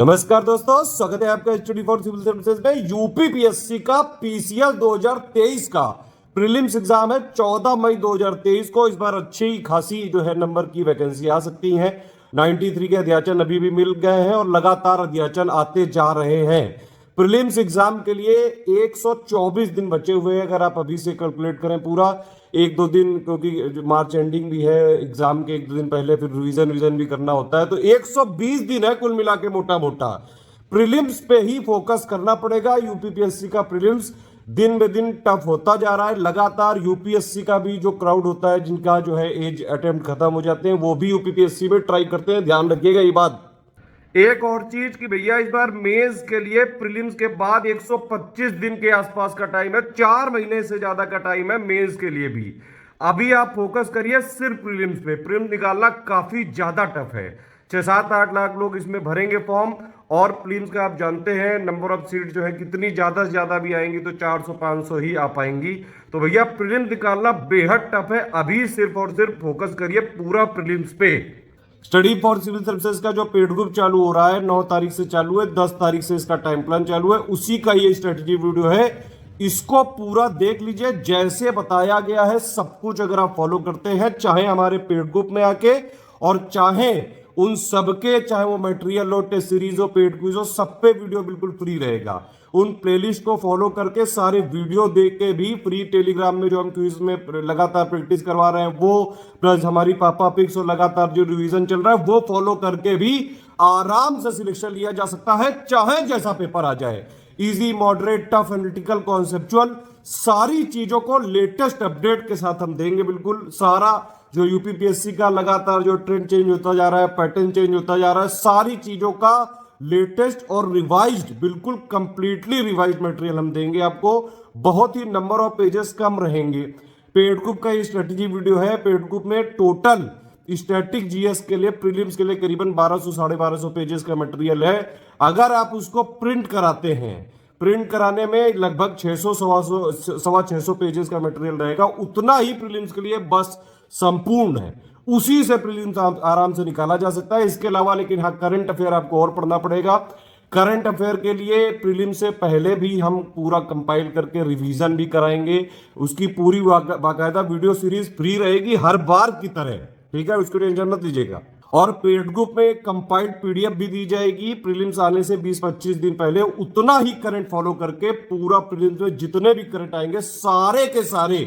नमस्कार दोस्तों, स्वागत है आपका स्टडी फॉर सिविल सर्विसेज में। यूपीपीएससी का पीसीएल 2023 का प्रीलिम्स एग्जाम है 14 मई 2023 को। इस बार अच्छी खासी जो है नंबर की वैकेंसी आ सकती है। 93 के अध्याचन अभी भी मिल गए हैं और लगातार अध्याचन आते जा रहे हैं। प्रीलिम्स एग्जाम के लिए 124 दिन बचे हुए हैं। अगर आप अभी से कैलकुलेट करें पूरा एक दो दिन, क्योंकि मार्च एंडिंग भी है, एग्जाम के एक दो दिन पहले फिर रिवीजन भी करना होता है, तो 120 दिन है कुल मिला के मोटा मोटा। प्रीलिम्स पे ही फोकस करना पड़ेगा। यूपीपीएससी का प्रीलिम्स दिन ब दिन टफ होता जा रहा है। लगातार यूपीएससी का भी जो क्राउड होता है, जिनका जो है एज अटेम्प्ट खत्म हो जाते हैं, वो भी यूपीपीएससी में ट्राई करते हैं। ध्यान रखिएगा ये बात। एक और चीज कि भैया इस बार मेंस के लिए प्रीलिम्स के बाद 125 दिन के आसपास का टाइम है। 4 महीने से ज्यादा का टाइम है मेंस के लिए भी। अभी आप फोकस करिए सिर्फ प्रीलिम्स पे। प्रीलिम्स निकालना काफी ज्यादा टफ है। 6-7-8 लाख लोग इसमें भरेंगे फॉर्म, और प्रीलिम्स का आप जानते हैं नंबर ऑफ सीट जो है कितनी ज्यादा से ज्यादा भी आएंगी तो 400-500 ही आ पाएंगी। तो भैया प्रीलिम्स निकालना बेहद टफ है। अभी सिर्फ और सिर्फ फोकस करिए पूरा प्रीलिम्स पे। स्टडी फॉर सिविल सर्विसेज का जो पेड ग्रुप चालू हो रहा है 9 तारीख से चालू है, 10 तारीख से इसका टाइम प्लान चालू है। उसी का ये स्ट्रेटेजी वीडियो है, इसको पूरा देख लीजिए। जैसे बताया गया है सब कुछ अगर आप फॉलो करते हैं, चाहे हमारे पेड ग्रुप में आके और चाहे उन सबके, चाहे वो मटेरियल हो, टेस्ट सीरीज हो, पेड क्विज हो, सब पे वीडियो बिल्कुल फ्री रहेगा। उन प्लेलिस्ट को फॉलो करके सारे वीडियो देख के भी फ्री टेलीग्राम में जो हम क्विज में लगातार प्रैक्टिस करवा रहे हैं वो, प्लस हमारी पापा पिक्स और लगातार जो रिवीजन चल रहा है वो फॉलो करके भी आराम से सिलेक्शन लिया जा सकता है, चाहे जैसा पेपर आ जाए। Easy, moderate, tough, analytical, conceptual, सारी चीजों को लेटेस्ट अपडेट के साथ हम देंगे। बिल्कुल सारा जो यूपीपीएससी का लगातार जो ट्रेंड चेंज होता जा रहा है, पैटर्न चेंज होता जा रहा है, सारी चीजों का लेटेस्ट और रिवाइज्ड, बिल्कुल कंप्लीटली रिवाइज्ड मटेरियल हम देंगे आपको। बहुत ही नंबर ऑफ पेजेस कम रहेंगे। पेड ग्रुप का ये स्ट्रेटेजी वीडियो है। पेड ग्रुप में टोटल स्टैटिक जीएस के लिए, प्रीलिम्स के लिए करीबन 1200-1250 पेजेस का मटेरियल है। अगर आप उसको प्रिंट कराते हैं, प्रिंट कराने में लगभग 600-650 पेजेस का मटेरियल रहेगा। उतना ही प्रीलिम्स के लिए बस संपूर्ण है। उसी से प्रीलिम्स आराम से निकाला जा सकता है। इसके अलावा लेकिन हाँ, करंट अफेयर आपको और पढ़ना पड़ेगा। करंट अफेयर के लिए प्रीलिम्स से पहले भी हम पूरा कंपाइल करके रिवीजन भी कराएंगे। उसकी पूरी बाकायदा वीडियो सीरीज फ्री रहेगी हर बार की तरह, ठीक है, उसको टेंशन मत लीजिएगा। और पेड ग्रुप में कंपाइल्ड पीडीएफ भी दी जाएगी प्रीलिम्स आने से 20-25 दिन पहले। उतना ही करंट फॉलो करके पूरा प्रीलिम्स में जितने भी करंट आएंगे सारे के सारे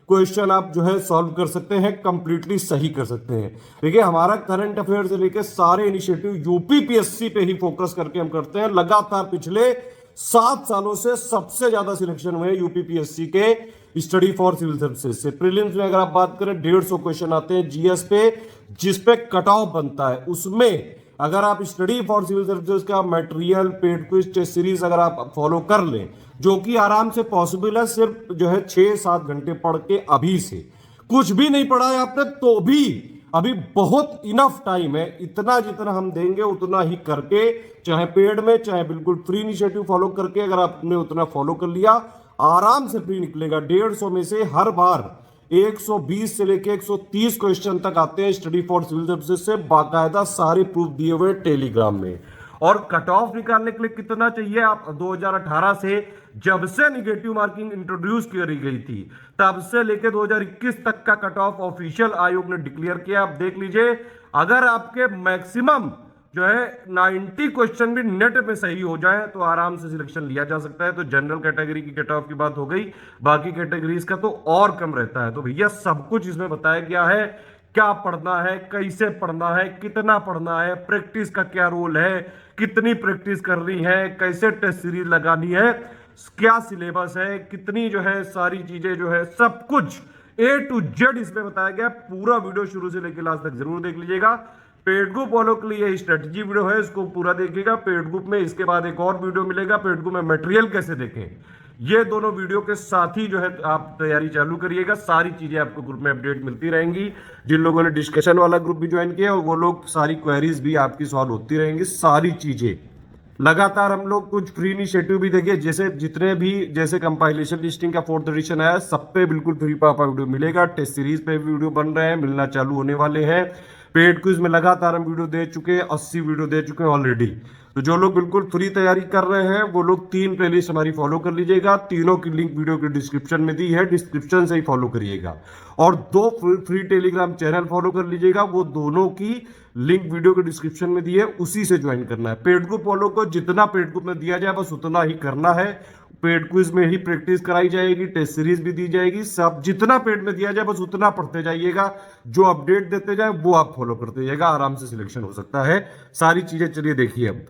क्वेश्चन आप जो है सॉल्व कर सकते हैं, कंप्लीटली सही कर सकते हैं। देखिए हमारा करंट अफेयर से लेकर सारे इनिशिएटिव यूपीपीएससी पे ही फोकस करके हम करते हैं। लगातार पिछले 7 सालों से सबसे ज्यादा सिलेक्शन हुए यूपीपीएससी के स्टडी फॉर सिविल सर्विसेज से। प्रीलिम्स में अगर आप बात करें 150 क्वेश्चन आते हैं जीएस पे, जिस पे कट ऑफ बनता है। उसमें अगर आप स्टडी फॉर सिविल सर्विसेज का material, paid quiz, test series अगर आप फॉलो कर लें, जो कि आराम से पॉसिबल है, सिर्फ जो है 6-7 घंटे पढ़ के, अभी से कुछ भी नहीं पढ़ा है आपने तो भी अभी बहुत इनफ टाइम है। इतना जितना हम देंगे उतना ही करके, चाहे पेड में चाहे बिल्कुल फ्री इनिशिएटिव फॉलो करके, अगर आपने उतना फॉलो कर लिया आराम से फ्री निकलेगा। 150 में से हर बार 120 से लेके 130 क्वेश्चन तक आते हैं स्टडी फॉर सिविल सर्विसेज से, बाकायदा सारे प्रूफ दिए हुए टेलीग्राम में। और कट ऑफ निकालने के लिए कितना चाहिए, आप 2018 से जब से निगेटिव मार्किंग इंट्रोड्यूस करी गई थी तब से लेके 2021 तक का कट ऑफ ऑफिशियल आयोग ने डिक्लेयर किया। आप देख लीजिए, अगर आपके मैक्सिमम जो है 90 क्वेश्चन भी नेट पे सही हो जाए तो आराम से सिलेक्शन लिया जा सकता है। तो जनरल कैटेगरी की कट ऑफ की बात हो गई, बाकी कैटेगरीज का तो और कम रहता है। तो भैया सब कुछ इसमें बताया गया है, क्या पढ़ना है, कैसे पढ़ना है, कितना पढ़ना है, प्रैक्टिस का क्या रोल है, कितनी प्रैक्टिस करनी है, कैसे टेस्ट सीरीज लगानी है, क्या सिलेबस है, कितनी जो है सारी चीजें जो है सब कुछ A to Z इसमें बताया गया। पूरा वीडियो शुरू से लेकर लास्ट तक जरूर देख लीजिएगा। पेड ग्रुप वालों के लिए स्ट्रेटेजी वीडियो है, इसको पूरा देखिएगा पेड ग्रुप में। इसके बाद एक और वीडियो मिलेगा पेड ग्रुप में मटेरियल कैसे देखें। ये दोनों वीडियो के साथ ही जो है आप तैयारी चालू करिएगा। सारी चीजें आपको ग्रुप में अपडेट मिलती रहेंगी। जिन लोगों ने डिस्कशन वाला ग्रुप भी ज्वाइन किया वो लोग, सारी क्वेरीज भी आपकी सॉल्व होती रहेंगी। सारी चीजें लगातार हम लोग कुछ फ्री इनिशिएटिव भी देखिए, जैसे जितने भी जैसे कंपाइलेशन लिस्टिंग का 4th एडिशन आया, सब पे बिल्कुल फ्री पापा वीडियो मिलेगा। टेस्ट सीरीज पे वीडियो बन रहे हैं, मिलना चालू होने वाले हैं। पेड क्विज में लगातार हम वीडियो दे चुके हैं, 80 वीडियो दे चुके हैं ऑलरेडी। तो जो लोग बिल्कुल फ्री तैयारी कर रहे हैं वो लोग 3 प्लेलिस्ट हमारी फॉलो कर लीजिएगा। तीनों की लिंक वीडियो के डिस्क्रिप्शन में दी है, डिस्क्रिप्शन से ही फॉलो करिएगा। और 2 फ्री टेलीग्राम चैनल फॉलो कर लीजिएगा, वो दोनों की लिंक वीडियो के डिस्क्रिप्शन में दी है, उसी से ज्वाइन करना है। पेड ग्रुप फॉलो को जितना पेड ग्रुप में दिया जाए बस उतना ही करना है। पेड क्विज में ही प्रैक्टिस कराई जाएगी, टेस्ट सीरीज भी दी जाएगी, सब जितना पेड में दिया जाए बस उतना पढ़ते जाइएगा। जो अपडेट देते जाए वो आप फॉलो करते जाइएगा, आराम से सिलेक्शन हो सकता है। सारी चीजें चलिए देखिए। अब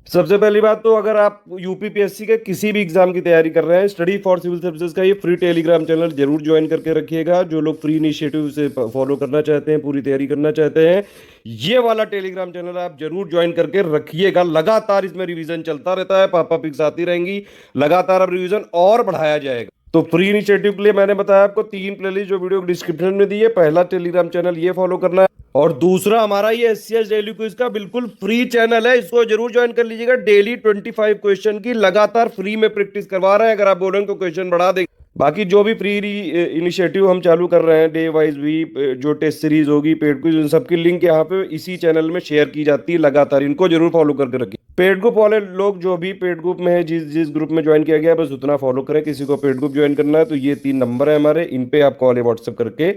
सबसे पहली बात तो अगर आप यूपीपीएससी के किसी भी एग्जाम की तैयारी कर रहे हैं, स्टडी फॉर सिविल सर्विसेज का ये फ्री टेलीग्राम चैनल जरूर ज्वाइन करके रखिएगा। जो लोग फ्री इनिशिएटिव से फॉलो करना चाहते हैं, पूरी तैयारी करना चाहते हैं, ये वाला टेलीग्राम चैनल आप जरूर ज्वाइन करके रखिएगा। लगातार इसमें रिवीजन चलता रहता है, पापा पिक्स आती रहेंगी, लगातार अब रिवीजन और बढ़ाया जाएगा। तो फ्री इनिशिएटिव के लिए मैंने बताया आपको 3 प्लेलिस्ट जो वीडियो डिस्क्रिप्शन में दी है। पहला टेलीग्राम चैनल ये फॉलो करना है, और दूसरा हमारा ये एससीएस डेली क्विज का बिल्कुल फ्री चैनल है, इसको जरूर ज्वाइन कर लीजिएगा। डेली 25 क्वेश्चन की लगातार फ्री में प्रैक्टिस करवा रहे हैं। अगर आप बोलेंगे तो क्वेश्चन बढ़ा देंगे। बाकी जो भी फ्री इनिशिएटिव हम चालू कर रहे हैं, डे वाइज भी जो टेस्ट सीरीज होगी, पेड क्विज, उन सबकी लिंक यहाँ पे इसी चैनल में शेयर की जाती है लगातार। इनको जरूर फॉलो करके रखिए। पेड ग्रुप वाले लोग जो भी पेड ग्रुप में है, जिस जिस ग्रुप में ज्वाइन किया गया है बस उतना फॉलो करें। किसी को पेड ग्रुप ज्वाइन करना है तो ये 3 नंबर है हमारे, इन पे आप कॉल या व्हाट्सएप करके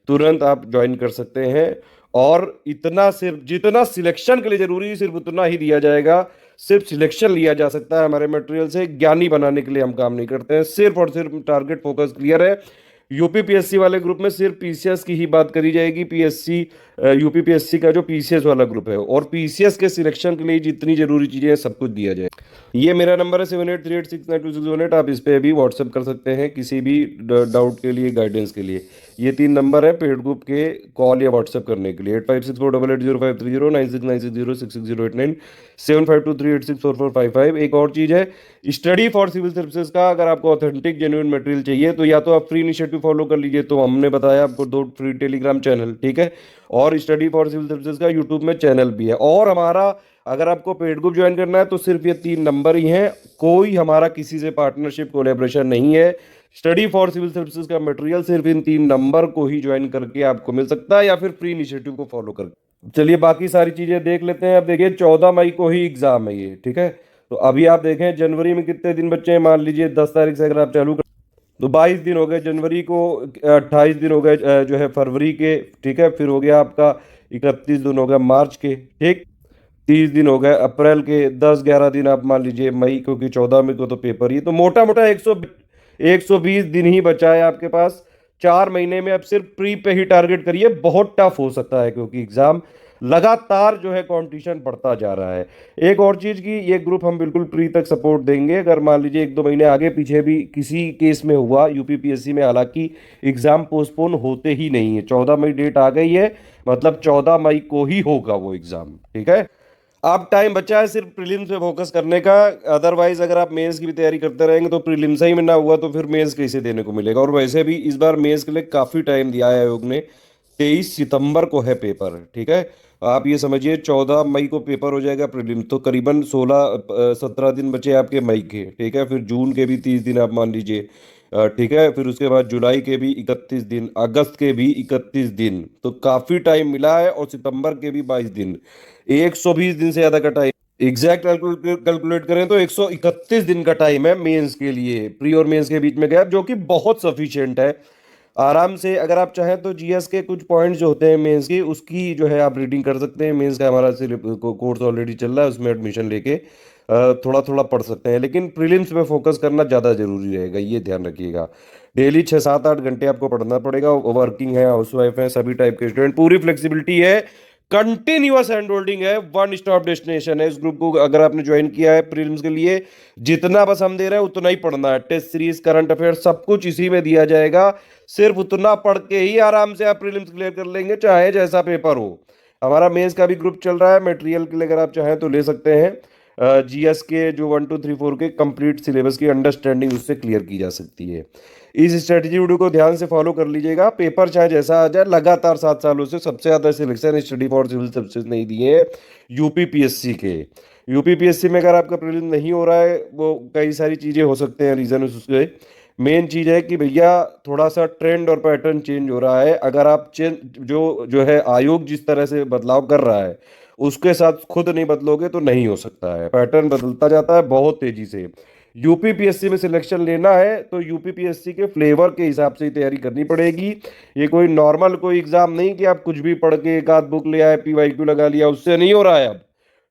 तुरंत आप ज्वाइन कर सकते हैं। और इतना सिर्फ जितना सिलेक्शन के लिए जरूरी है सिर्फ उतना ही दिया जाएगा। सिर्फ सिलेक्शन लिया जा सकता है हमारे मटेरियल से, ज्ञानी बनाने के लिए हम काम नहीं करते हैं। सिर्फ और सिर्फ टारगेट फोकस क्लियर है। यूपीपीएससी वाले ग्रुप में सिर्फ पीसीएस की ही बात करी जाएगी। पीएससी यूपीपीएससी का जो पीसीएस वाला ग्रुप है, और पीसीएस के सिलेक्शन के लिए जितनी जरूरी चीजें हैं सब कुछ दिया जाए। ये मेरा नंबर है 7838692618। आप इस पे भी व्हाट्सएप कर सकते हैं किसी भी डाउट के लिए, गाइडेंस के लिए। ये 3 नंबर है पेड ग्रुप के कॉल या व्हाट्सएप करने के लिए। 8564880530, 9696066089, 7523864455। एक और चीज़ है, स्टडी फॉर सिविल सर्विसेज का अगर आपको ऑथेंटिक जेन्युइन मटेरियल चाहिए तो या तो आप फ्री इनिशिएटिव फॉलो कर लीजिए, तो हमने बताया आपको 2 फ्री टेलीग्राम चैनल, ठीक है, और स्टडी फॉर सिविल सर्विसेज का यूट्यूब में चैनल भी है। और हमारा अगर आपको पेड ग्रुप ज्वाइन करना है तो सिर्फ ये 3 नंबर ही हैं। कोई हमारा किसी से पार्टनरशिप कोलैबोरेशन नहीं है। स्टडी फॉर सिविल सर्विसेज का मटेरियल सिर्फ इन 3 नंबर को ही ज्वाइन करके आपको मिल सकता है, या फिर फ्री इनिशिएटिव को फॉलो करके। चलिए बाकी सारी चीजें देख लेते हैं। अब देखिए 14 मई को ही एग्जाम है ये, ठीक है। तो अभी आप देखें जनवरी में कितने दिन बचे हैं। मान लीजिए 10 तारीख से अगर आप चालू कर तो 22 दिन हो गए जनवरी को, 28 दिन हो गए जो है फरवरी के, ठीक है। फिर हो गया आपका 31 दिन हो गया मार्च के, ठीक। 30 दिन हो गए अप्रैल के, 10-11 दिन आप मान लीजिए मई, क्योंकि 14 मई को तो पेपर ही। तो मोटा मोटा 120 दिन ही बचा है आपके पास। 4 महीने में आप सिर्फ प्री पे ही टारगेट करिए। बहुत टफ हो सकता है क्योंकि एग्जाम लगातार जो है कंपटीशन बढ़ता जा रहा है। एक और चीज की, ये ग्रुप हम बिल्कुल प्री तक सपोर्ट देंगे। अगर मान लीजिए 1-2 महीने आगे पीछे भी किसी केस में हुआ यूपीपीएससी में, हालांकि एग्जाम पोस्टपोन होते ही नहीं है। 14 मई डेट आ गई है, मतलब 14 मई को ही होगा वो एग्जाम, ठीक है। अब टाइम बचा है सिर्फ प्रीलिम्स पे फोकस करने का। अदरवाइज अगर आप मेंस की भी तैयारी करते रहेंगे तो प्रीलिम्स ही में ना हुआ तो फिर मेंस कैसे देने को मिलेगा। और वैसे भी इस बार मेंस के लिए काफ़ी टाइम दिया है आयोग ने। 23 सितंबर को है पेपर, ठीक है। आप ये समझिए 14 मई को पेपर हो जाएगा प्रीलिम्स, तो करीबन 16-17 दिन बचे आपके मई के, ठीक है। फिर जून के भी 30 दिन आप मान लीजिए, ठीक है। फिर उसके बाद जुलाई के भी 31 दिन, अगस्त के भी 31 दिन, तो काफ़ी टाइम मिला है। और सितंबर के भी 22 दिन, 120 दिन से ज़्यादा का टाइम। एग्जैक्ट कैलकुलेट करें तो 131 दिन का टाइम है मेंस के लिए। प्री और मेंस के बीच में गैप, जो कि बहुत सफिशिएंट है। आराम से अगर आप चाहें तो जीएस के कुछ पॉइंट्स जो होते हैं मेंस की, उसकी जो है आप रीडिंग कर सकते हैं। मेंस का हमारा कोर्स ऑलरेडी चल रहा है, उसमें एडमिशन लेके थोड़ा थोड़ा पढ़ सकते हैं। लेकिन प्रीलिम्स पे फोकस करना ज़्यादा जरूरी रहेगा, ये ध्यान रखिएगा। डेली 6-7-8 घंटे आपको पढ़ना पड़ेगा। वर्किंग है, हाउसवाइफ है, सभी टाइप के स्टूडेंट, पूरी फ्लेक्सिबिलिटी है। कंटिन्यूअस हैंड होल्डिंग है, वन स्टॉप डेस्टिनेशन है। इस ग्रुप को अगर आपने ज्वाइन किया है प्रीलिम्स के लिए, जितना बस हम दे रहे हैं उतना ही पढ़ना है। टेस्ट सीरीज, करंट अफेयर, सब कुछ इसी में दिया जाएगा। सिर्फ उतना पढ़ के ही आराम से आप प्रीलिम्स क्लियर कर लेंगे, चाहे जैसा पेपर हो। हमारा मेंस का भी ग्रुप चल रहा है, मटेरियल के लिए अगर आप चाहें तो ले सकते हैं। जीएस के जो 1, 2, 3, 4 के कंप्लीट सिलेबस की अंडरस्टैंडिंग उससे क्लियर की जा सकती है। इस स्ट्रेटजी वीडियो को ध्यान से फॉलो कर लीजिएगा। पेपर चाहे जैसा आ जाए, लगातार 7 सालों से सबसे ज़्यादा selection study for civil services नहीं दिए हैं यूपीपीएससी के। यूपीपीएससी में अगर आपका प्रीलिम नहीं हो रहा है, वो कई सारी चीज़ें हो सकते हैं रीज़न उसके। मेन चीज है कि भैया थोड़ा सा ट्रेंड और पैटर्न चेंज हो रहा है। अगर आप चेंज जो जो है आयोग जिस तरह से बदलाव कर रहा है उसके साथ खुद नहीं बदलोगे तो नहीं हो सकता है। पैटर्न बदलता जाता है बहुत तेजी से। यूपीपीएससी में सिलेक्शन लेना है तो यूपीपीएससी के फ्लेवर के हिसाब से ही तैयारी करनी पड़ेगी। ये कोई नॉर्मल कोई एग्जाम नहीं कि आप कुछ भी पढ़ के एक आध बुक ले आए पीवाईक्यू लगा लिया, उससे नहीं हो रहा है। अब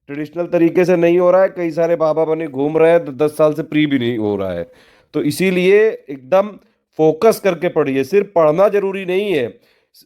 ट्रेडिशनल तरीके से नहीं हो रहा है। कई सारे बाबा बने घूम रहे हैं, 10 साल से प्री भी नहीं हो रहा है। तो इसीलिए एकदम फोकस करके पढ़िए। सिर्फ पढ़ना जरूरी नहीं है,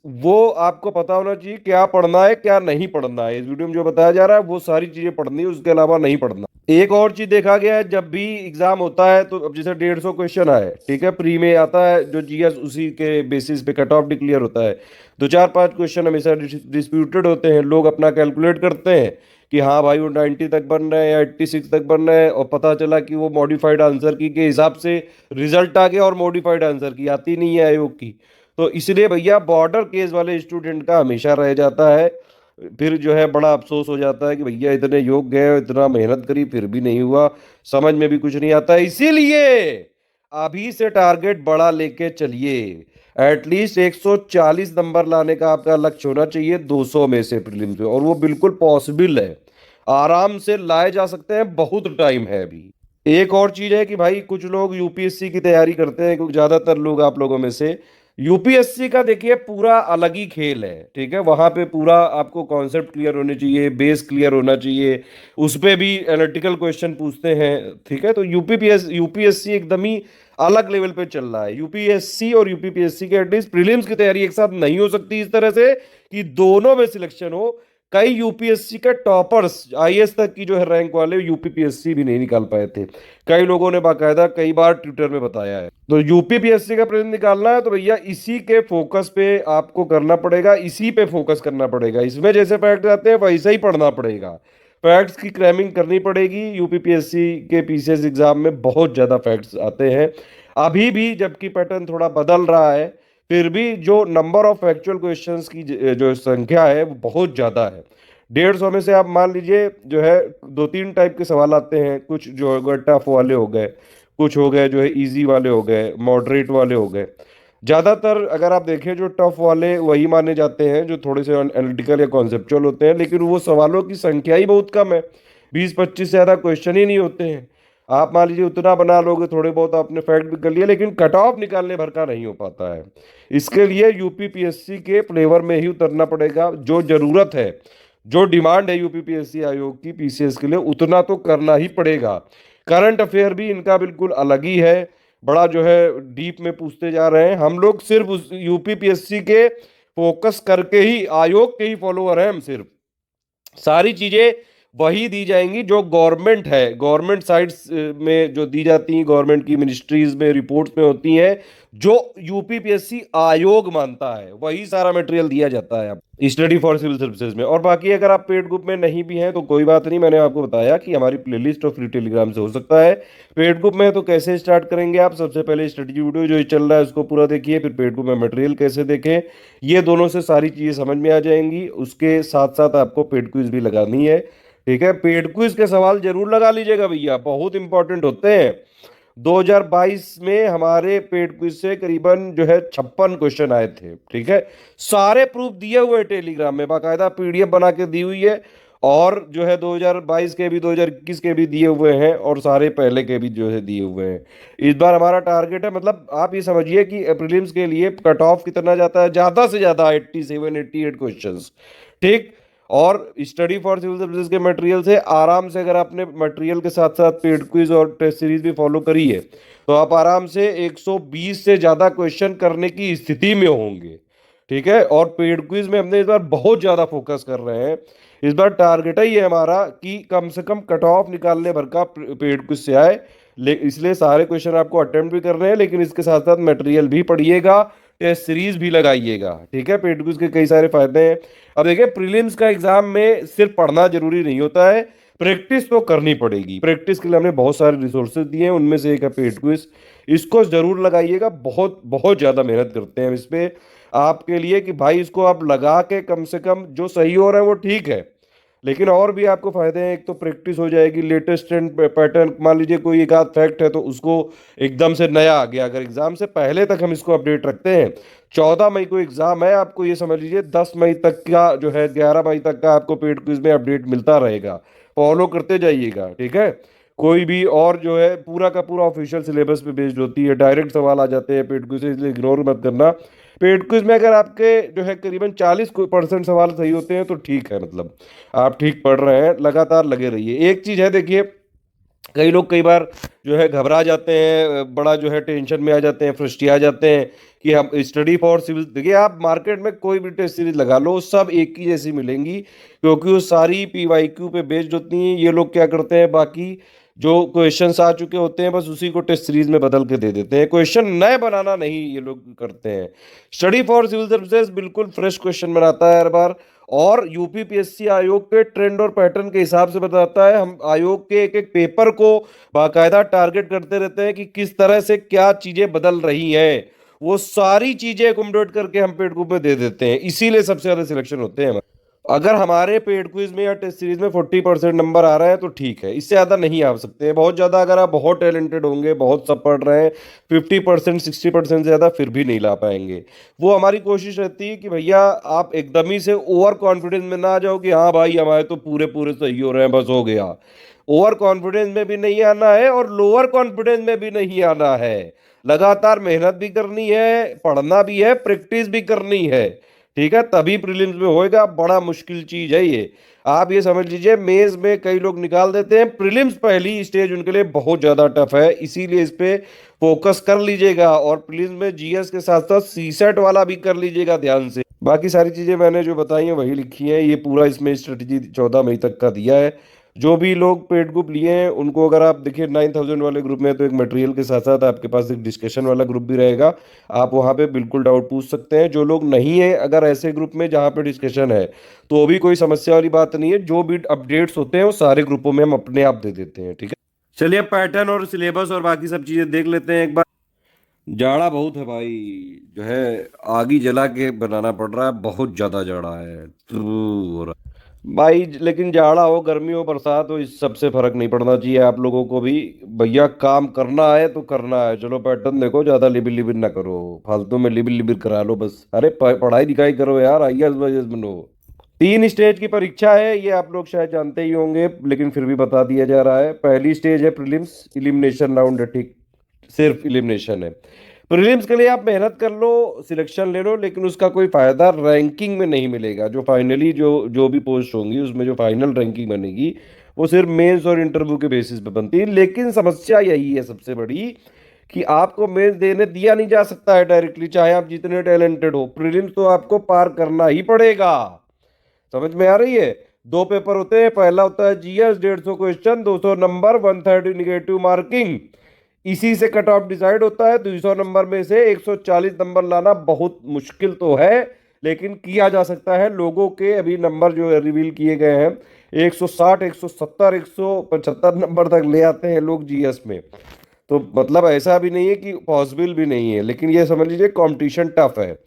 वो आपको पता होना चाहिए क्या पढ़ना है क्या नहीं पढ़ना है। इस वीडियो में जो बताया जा रहा है वो सारी चीजें पढ़नी है, उसके अलावा नहीं पढ़ना। एक और चीज देखा गया है, जब भी एग्जाम होता है तो अब जैसे 150 क्वेश्चन आए, ठीक है, प्री में आता है जो जीएस, उसी के बेसिस पे कट ऑफ डिक्लेयर होता है। दो चार पांच क्वेश्चन हमेशा डिस्प्यूटेड होते हैं। लोग अपना कैलकुलेट करते हैं कि हाँ भाई वो 90 तक बन रहे हैं या 86 तक बन रहे हैं, और पता चला कि वो मॉडिफाइड आंसर की के हिसाब से रिजल्ट आ गया और मॉडिफाइड आंसर की आती नहीं है आयोग की। तो इसलिए भैया बॉर्डर केस वाले स्टूडेंट का हमेशा रह जाता है। फिर जो है बड़ा अफसोस हो जाता है कि भैया इतने योग गए, इतना मेहनत करी, फिर भी नहीं हुआ, समझ में भी कुछ नहीं आता। इसीलिए अभी से टारगेट बड़ा लेके चलिए। एटलीस्ट 140 नंबर लाने का आपका लक्ष्य होना चाहिए 200 में से प्रीलिम्स में, और वो बिल्कुल पॉसिबल है। आराम से लाए जा सकते हैं, बहुत टाइम है अभी। एक और चीज है कि भाई कुछ लोग यूपीएससी की तैयारी करते हैं, क्योंकि ज्यादातर लोग आप लोगों में से यूपीएससी का देखिए पूरा अलग ही खेल है, ठीक है। वहां पे पूरा आपको कॉन्सेप्ट क्लियर होने चाहिए, बेस क्लियर होना चाहिए, उस पे भी एनालिटिकल क्वेश्चन पूछते हैं, ठीक है। तो यूपीएससी एकदम ही अलग लेवल पे चल रहा है। यूपीएससी और यूपीपीएससी के एटलीस्ट प्रीलिम्स की तैयारी एक साथ नहीं हो सकती इस तरह से कि दोनों में सिलेक्शन हो। कई यूपीएससी के टॉपर्स आईएएस तक की जो है रैंक वाले यूपीपीएससी भी नहीं निकाल पाए थे। कई लोगों ने बाकायदा कई बार ट्विटर में बताया है। तो यूपीपीएससी का प्रीलिम निकालना है तो भैया इसी के फोकस पे आपको करना पड़ेगा, इसी पे फोकस करना पड़ेगा। इसमें जैसे फैक्ट आते हैं वैसे ही पढ़ना पड़ेगा। फैक्ट्स की क्रैमिंग करनी पड़ेगी। यूपीपीएससी के पीसीएस एग्जाम में बहुत ज्यादा फैक्ट्स आते हैं अभी भी, जबकि पैटर्न थोड़ा बदल रहा है, फिर भी जो नंबर ऑफ एक्चुअल क्वेश्चंस की जो संख्या है वो बहुत ज़्यादा है। 150 में से आप मान लीजिए जो है दो तीन टाइप के सवाल आते हैं। कुछ जो है टफ वाले हो गए, कुछ हो गए जो है इजी वाले हो गए, मॉडरेट वाले हो गए। ज़्यादातर अगर आप देखें जो टफ वाले वही माने जाते हैं जो थोड़े से एनालिटिकल या कॉन्सेप्चुअल होते हैं, लेकिन वो सवालों की संख्या ही बहुत कम है। 20-25 से ज़्यादा क्वेश्चन ही नहीं होते हैं। आप मान लीजिए उतना बना लोगे, थोड़े बहुत आपने फैक्ट भी कर लिया, लेकिन कट ऑफ निकालने भर का नहीं हो पाता है। इसके लिए यूपीपीएससी के फ्लेवर में ही उतरना पड़ेगा। जो जरूरत है, जो डिमांड है यूपीपीएससी आयोग की पीसीएस के लिए, उतना तो करना ही पड़ेगा। करंट अफेयर भी इनका बिल्कुल अलग ही है, बड़ा जो है डीप में पूछते जा रहे हैं। हम लोग सिर्फ उस यूपीपीएससी के फोकस करके ही आयोग के ही फॉलोअर हैं। हम सिर्फ सारी चीजें वही दी जाएंगी जो गवर्नमेंट है, गवर्नमेंट साइट्स में जो दी जाती हैं, गवर्नमेंट की मिनिस्ट्रीज में रिपोर्ट्स में होती हैं, जो यूपीपीएससी आयोग मानता है वही सारा मटेरियल दिया जाता है स्टडी फॉर सिविल सर्विसेज में। और बाकी अगर आप पेड ग्रुप में नहीं भी हैं तो कोई बात नहीं, मैंने आपको बताया कि हमारी प्लेलिस्ट और फ्री टेलीग्राम से हो सकता है। पेड ग्रुप में तो कैसे स्टार्ट करेंगे आप, सबसे पहले स्ट्रेटजी वीडियो जो चल रहा है उसको पूरा देखिए, फिर पेड ग्रुप में मटेरियल कैसे देखें, ये दोनों से सारी चीज़ें समझ में आ जाएंगी। उसके साथ साथ आपको पेड क्विज भी लगानी है, ठीक है। पेड क्विज के सवाल जरूर लगा लीजिएगा भैया, बहुत इंपॉर्टेंट होते हैं। 2022 में हमारे पेड क्विज से करीबन जो है 56 क्वेश्चन आए थे, ठीक है। सारे प्रूफ दिए हुए हैं टेलीग्राम में, बाकायदा पीडीएफ बना के दी हुई है। और जो है 2022 के भी 2021 के भी दिए हुए हैं, और सारे पहले के भी जो है दिए हुए हैं। इस बार हमारा टारगेट है, मतलब आप ये समझिए कि प्रीलिम्स के लिए कट ऑफ कितना जाता है, ज़्यादा से ज़्यादा 87-88 क्वेश्चन, ठीक। और स्टडी फॉर सिविल सर्विसेज के मटेरियल से आराम से, अगर आपने मटेरियल के साथ साथ पेड क्विज और टेस्ट सीरीज भी फॉलो करी है तो आप आराम से 120 से ज़्यादा क्वेश्चन करने की स्थिति में होंगे, ठीक है। और पेड क्विज में हमने इस बार बहुत ज़्यादा फोकस कर रहे हैं। इस बार टारगेट ही है हमारा कि कम से कम कट ऑफ निकालने भर का पेड क्विज से आए। इसलिए सारे क्वेश्चन आपको अटेम्प्ट भी कर रहे हैं, लेकिन इसके साथ साथ मटेरियल भी पढ़िएगा, टेस्ट सीरीज भी लगाइएगा, ठीक है। पेड क्विज के कई सारे फायदे हैं। अब देखिए प्रीलिम्स का एग्जाम में सिर्फ पढ़ना जरूरी नहीं होता है, प्रैक्टिस तो करनी पड़ेगी। प्रैक्टिस के लिए हमने बहुत सारे रिसोर्सेज दिए हैं, उनमें से एक है पेड क्विज। इसको जरूर लगाइएगा, बहुत बहुत ज़्यादा मेहनत करते हैं इस पर आपके लिए कि भाई इसको आप लगा के कम से कम जो सही हो रहा है वो ठीक है, लेकिन और भी आपको फायदे हैं। एक तो प्रैक्टिस हो जाएगी, लेटेस्ट ट्रेंड पैटर्न, मान लीजिए कोई एक आध फैक्ट है तो उसको एकदम से नया आ गया, अगर एग्जाम से पहले तक हम इसको अपडेट रखते हैं। 14 मई को एग्जाम है, आपको ये समझ लीजिए 10 मई तक का जो है, 11 मई तक का आपको पेड क्विज में अपडेट मिलता रहेगा। फॉलो करते जाइएगा, ठीक है। कोई भी और जो है पूरा का पूरा ऑफिशियल सिलेबस पे बेस्ड होती है, डायरेक्ट सवाल आ जाते हैं पेड क्विज से, इसलिए इग्नोर मत करना। पेड क्विज में अगर आपके जो है करीबन 40% सवाल सही होते हैं तो ठीक है, मतलब आप ठीक पढ़ रहे हैं, लगातार लगे रहिए। एक चीज है देखिए, कई लोग कई बार जो है घबरा जाते हैं, बड़ा जो है टेंशन में आ जाते हैं, फ्रस्ट्रेट आ जाते हैं कि हम स्टडी फॉर सिविल। देखिए आप मार्केट में कोई भी टेस्ट सीरीज लगा लो, सब एक ही जैसी मिलेंगी, क्योंकि वो सारी पीवाईक्यू पे बेस्ड होती हैं। ये लोग क्या करते हैं, बाकी जो क्वेश्चंस आ चुके होते हैं बस उसी को टेस्ट सीरीज में बदल के दे देते हैं, क्वेश्चन नए बनाना नहीं ये लोग करते हैं। स्टडी फॉर सिविल सर्विसेज बिल्कुल फ्रेश क्वेश्चन बनाता है हर बार, और यूपीपीएससी आयोग के ट्रेंड और पैटर्न के हिसाब से बताता है। हम आयोग के एक एक पेपर को बाकायदा टारगेट करते रहते हैं कि किस तरह से क्या चीजें बदल रही हैं, वो सारी चीजें अकोमोडेट करके हम पेड ग्रुप में दे देते हैं, इसीलिए सबसे ज्यादा सिलेक्शन होते हैं। अगर हमारे पेड क्विज में या टेस्ट सीरीज में 40% नंबर आ रहा है तो ठीक है, इससे ज़्यादा नहीं आ सकते हैं। बहुत ज़्यादा अगर आप बहुत टैलेंटेड होंगे, बहुत सब पढ़ रहे हैं, 50% 60% से ज़्यादा फिर भी नहीं ला पाएंगे। वो हमारी कोशिश रहती है कि भैया आप एकदम ही से ओवर कॉन्फिडेंस में ना आ जाओ कि हाँ भाई हमारे तो पूरे पूरे सही हो रहे हैं, बस हो गया। ओवर कॉन्फिडेंस में भी नहीं आना है और लोअर कॉन्फिडेंस में भी नहीं आना है। लगातार मेहनत भी करनी है, पढ़ना भी है, प्रैक्टिस भी करनी है, ठीक है, तभी प्रीलिम्स में होएगा। बड़ा मुश्किल चीज है ये, आप ये समझ लीजिए। मेंस में कई लोग निकाल देते हैं, प्रीलिम्स पहली स्टेज उनके लिए बहुत ज्यादा टफ है, इसीलिए इस पे फोकस कर लीजिएगा। और प्रीलिम्स में जीएस के साथ साथ सीसेट वाला भी कर लीजिएगा ध्यान से। बाकी सारी चीजें मैंने जो बताई हैं वही लिखी हैं, ये पूरा इसमें स्ट्रेटजी 14 मई तक का दिया है। जो भी लोग पेड ग्रुप लिए हैं उनको, अगर आप देखिए 9000 वाले ग्रुप में, तो एक मटेरियल के साथ साथ आपके पास एक डिस्कशन वाला ग्रुप भी रहेगा, आप वहाँ पे बिल्कुल डाउट पूछ सकते हैं। जो लोग नहीं है अगर ऐसे ग्रुप में जहाँ पे डिस्कशन है, तो भी कोई समस्या वाली बात नहीं है, जो भी अपडेट्स होते हैं वो सारे ग्रुपों में हम अपने आप दे देते हैं, ठीक है। चलिए अब पैटर्न और सिलेबस और बाकी सब चीज़ें देख लेते हैं एक बार। जाड़ा बहुत है भाई, जो है आग ही जला के बनाना पड़ रहा है, बहुत ज़्यादा जाड़ा है, हो रहा है भाई। लेकिन जाड़ा हो, गर्मी हो, बरसात हो, इस सबसे फर्क नहीं पड़ना चाहिए आप लोगों को भी। भैया काम करना है तो करना है, चलो पैटर्न देखो, ज्यादा लिबिर लिबिर ना करो, फालतू में लिबिर लिबिर करा लो बस। अरे पढ़ाई लिखाई करो यार, आईएएस वाईएएस बनो। 3 स्टेज की परीक्षा है, ये आप लोग शायद जानते ही होंगे, लेकिन फिर भी बता दिया जा रहा है। पहली स्टेज है प्रीलिम्स, इलिमिनेशन राउंड है, ठीक, सिर्फ इलिमिनेशन है। प्रीलिम्स के लिए आप मेहनत कर लो, सिलेक्शन ले लो, लेकिन उसका कोई फायदा रैंकिंग में नहीं मिलेगा। जो फाइनली जो जो भी पोस्ट होंगी उसमें जो फाइनल रैंकिंग बनेगी वो सिर्फ मेंस और इंटरव्यू के बेसिस पे बनती है। लेकिन समस्या यही है सबसे बड़ी, कि आपको मेंस देने दिया नहीं जा सकता है डायरेक्टली, चाहे आप जितने टैलेंटेड हो। प्रीलिम्स तो आपको पार करना ही पड़ेगा, समझ में आ रही है। 2 पेपर होते हैं, पहला होता है GS, 150 question, 200 number, 130 negative marking. इसी से कट ऑफ डिसाइड होता है। 200 नंबर में से 140 नंबर लाना बहुत मुश्किल तो है, लेकिन किया जा सकता है। लोगों के अभी नंबर जो रिवील किए गए हैं, 160, 170, 175 नंबर तक ले आते हैं लोग जीएस में। तो मतलब ऐसा भी नहीं है कि पॉसिबल भी नहीं है, लेकिन ये समझ लीजिए कंपटीशन टफ है।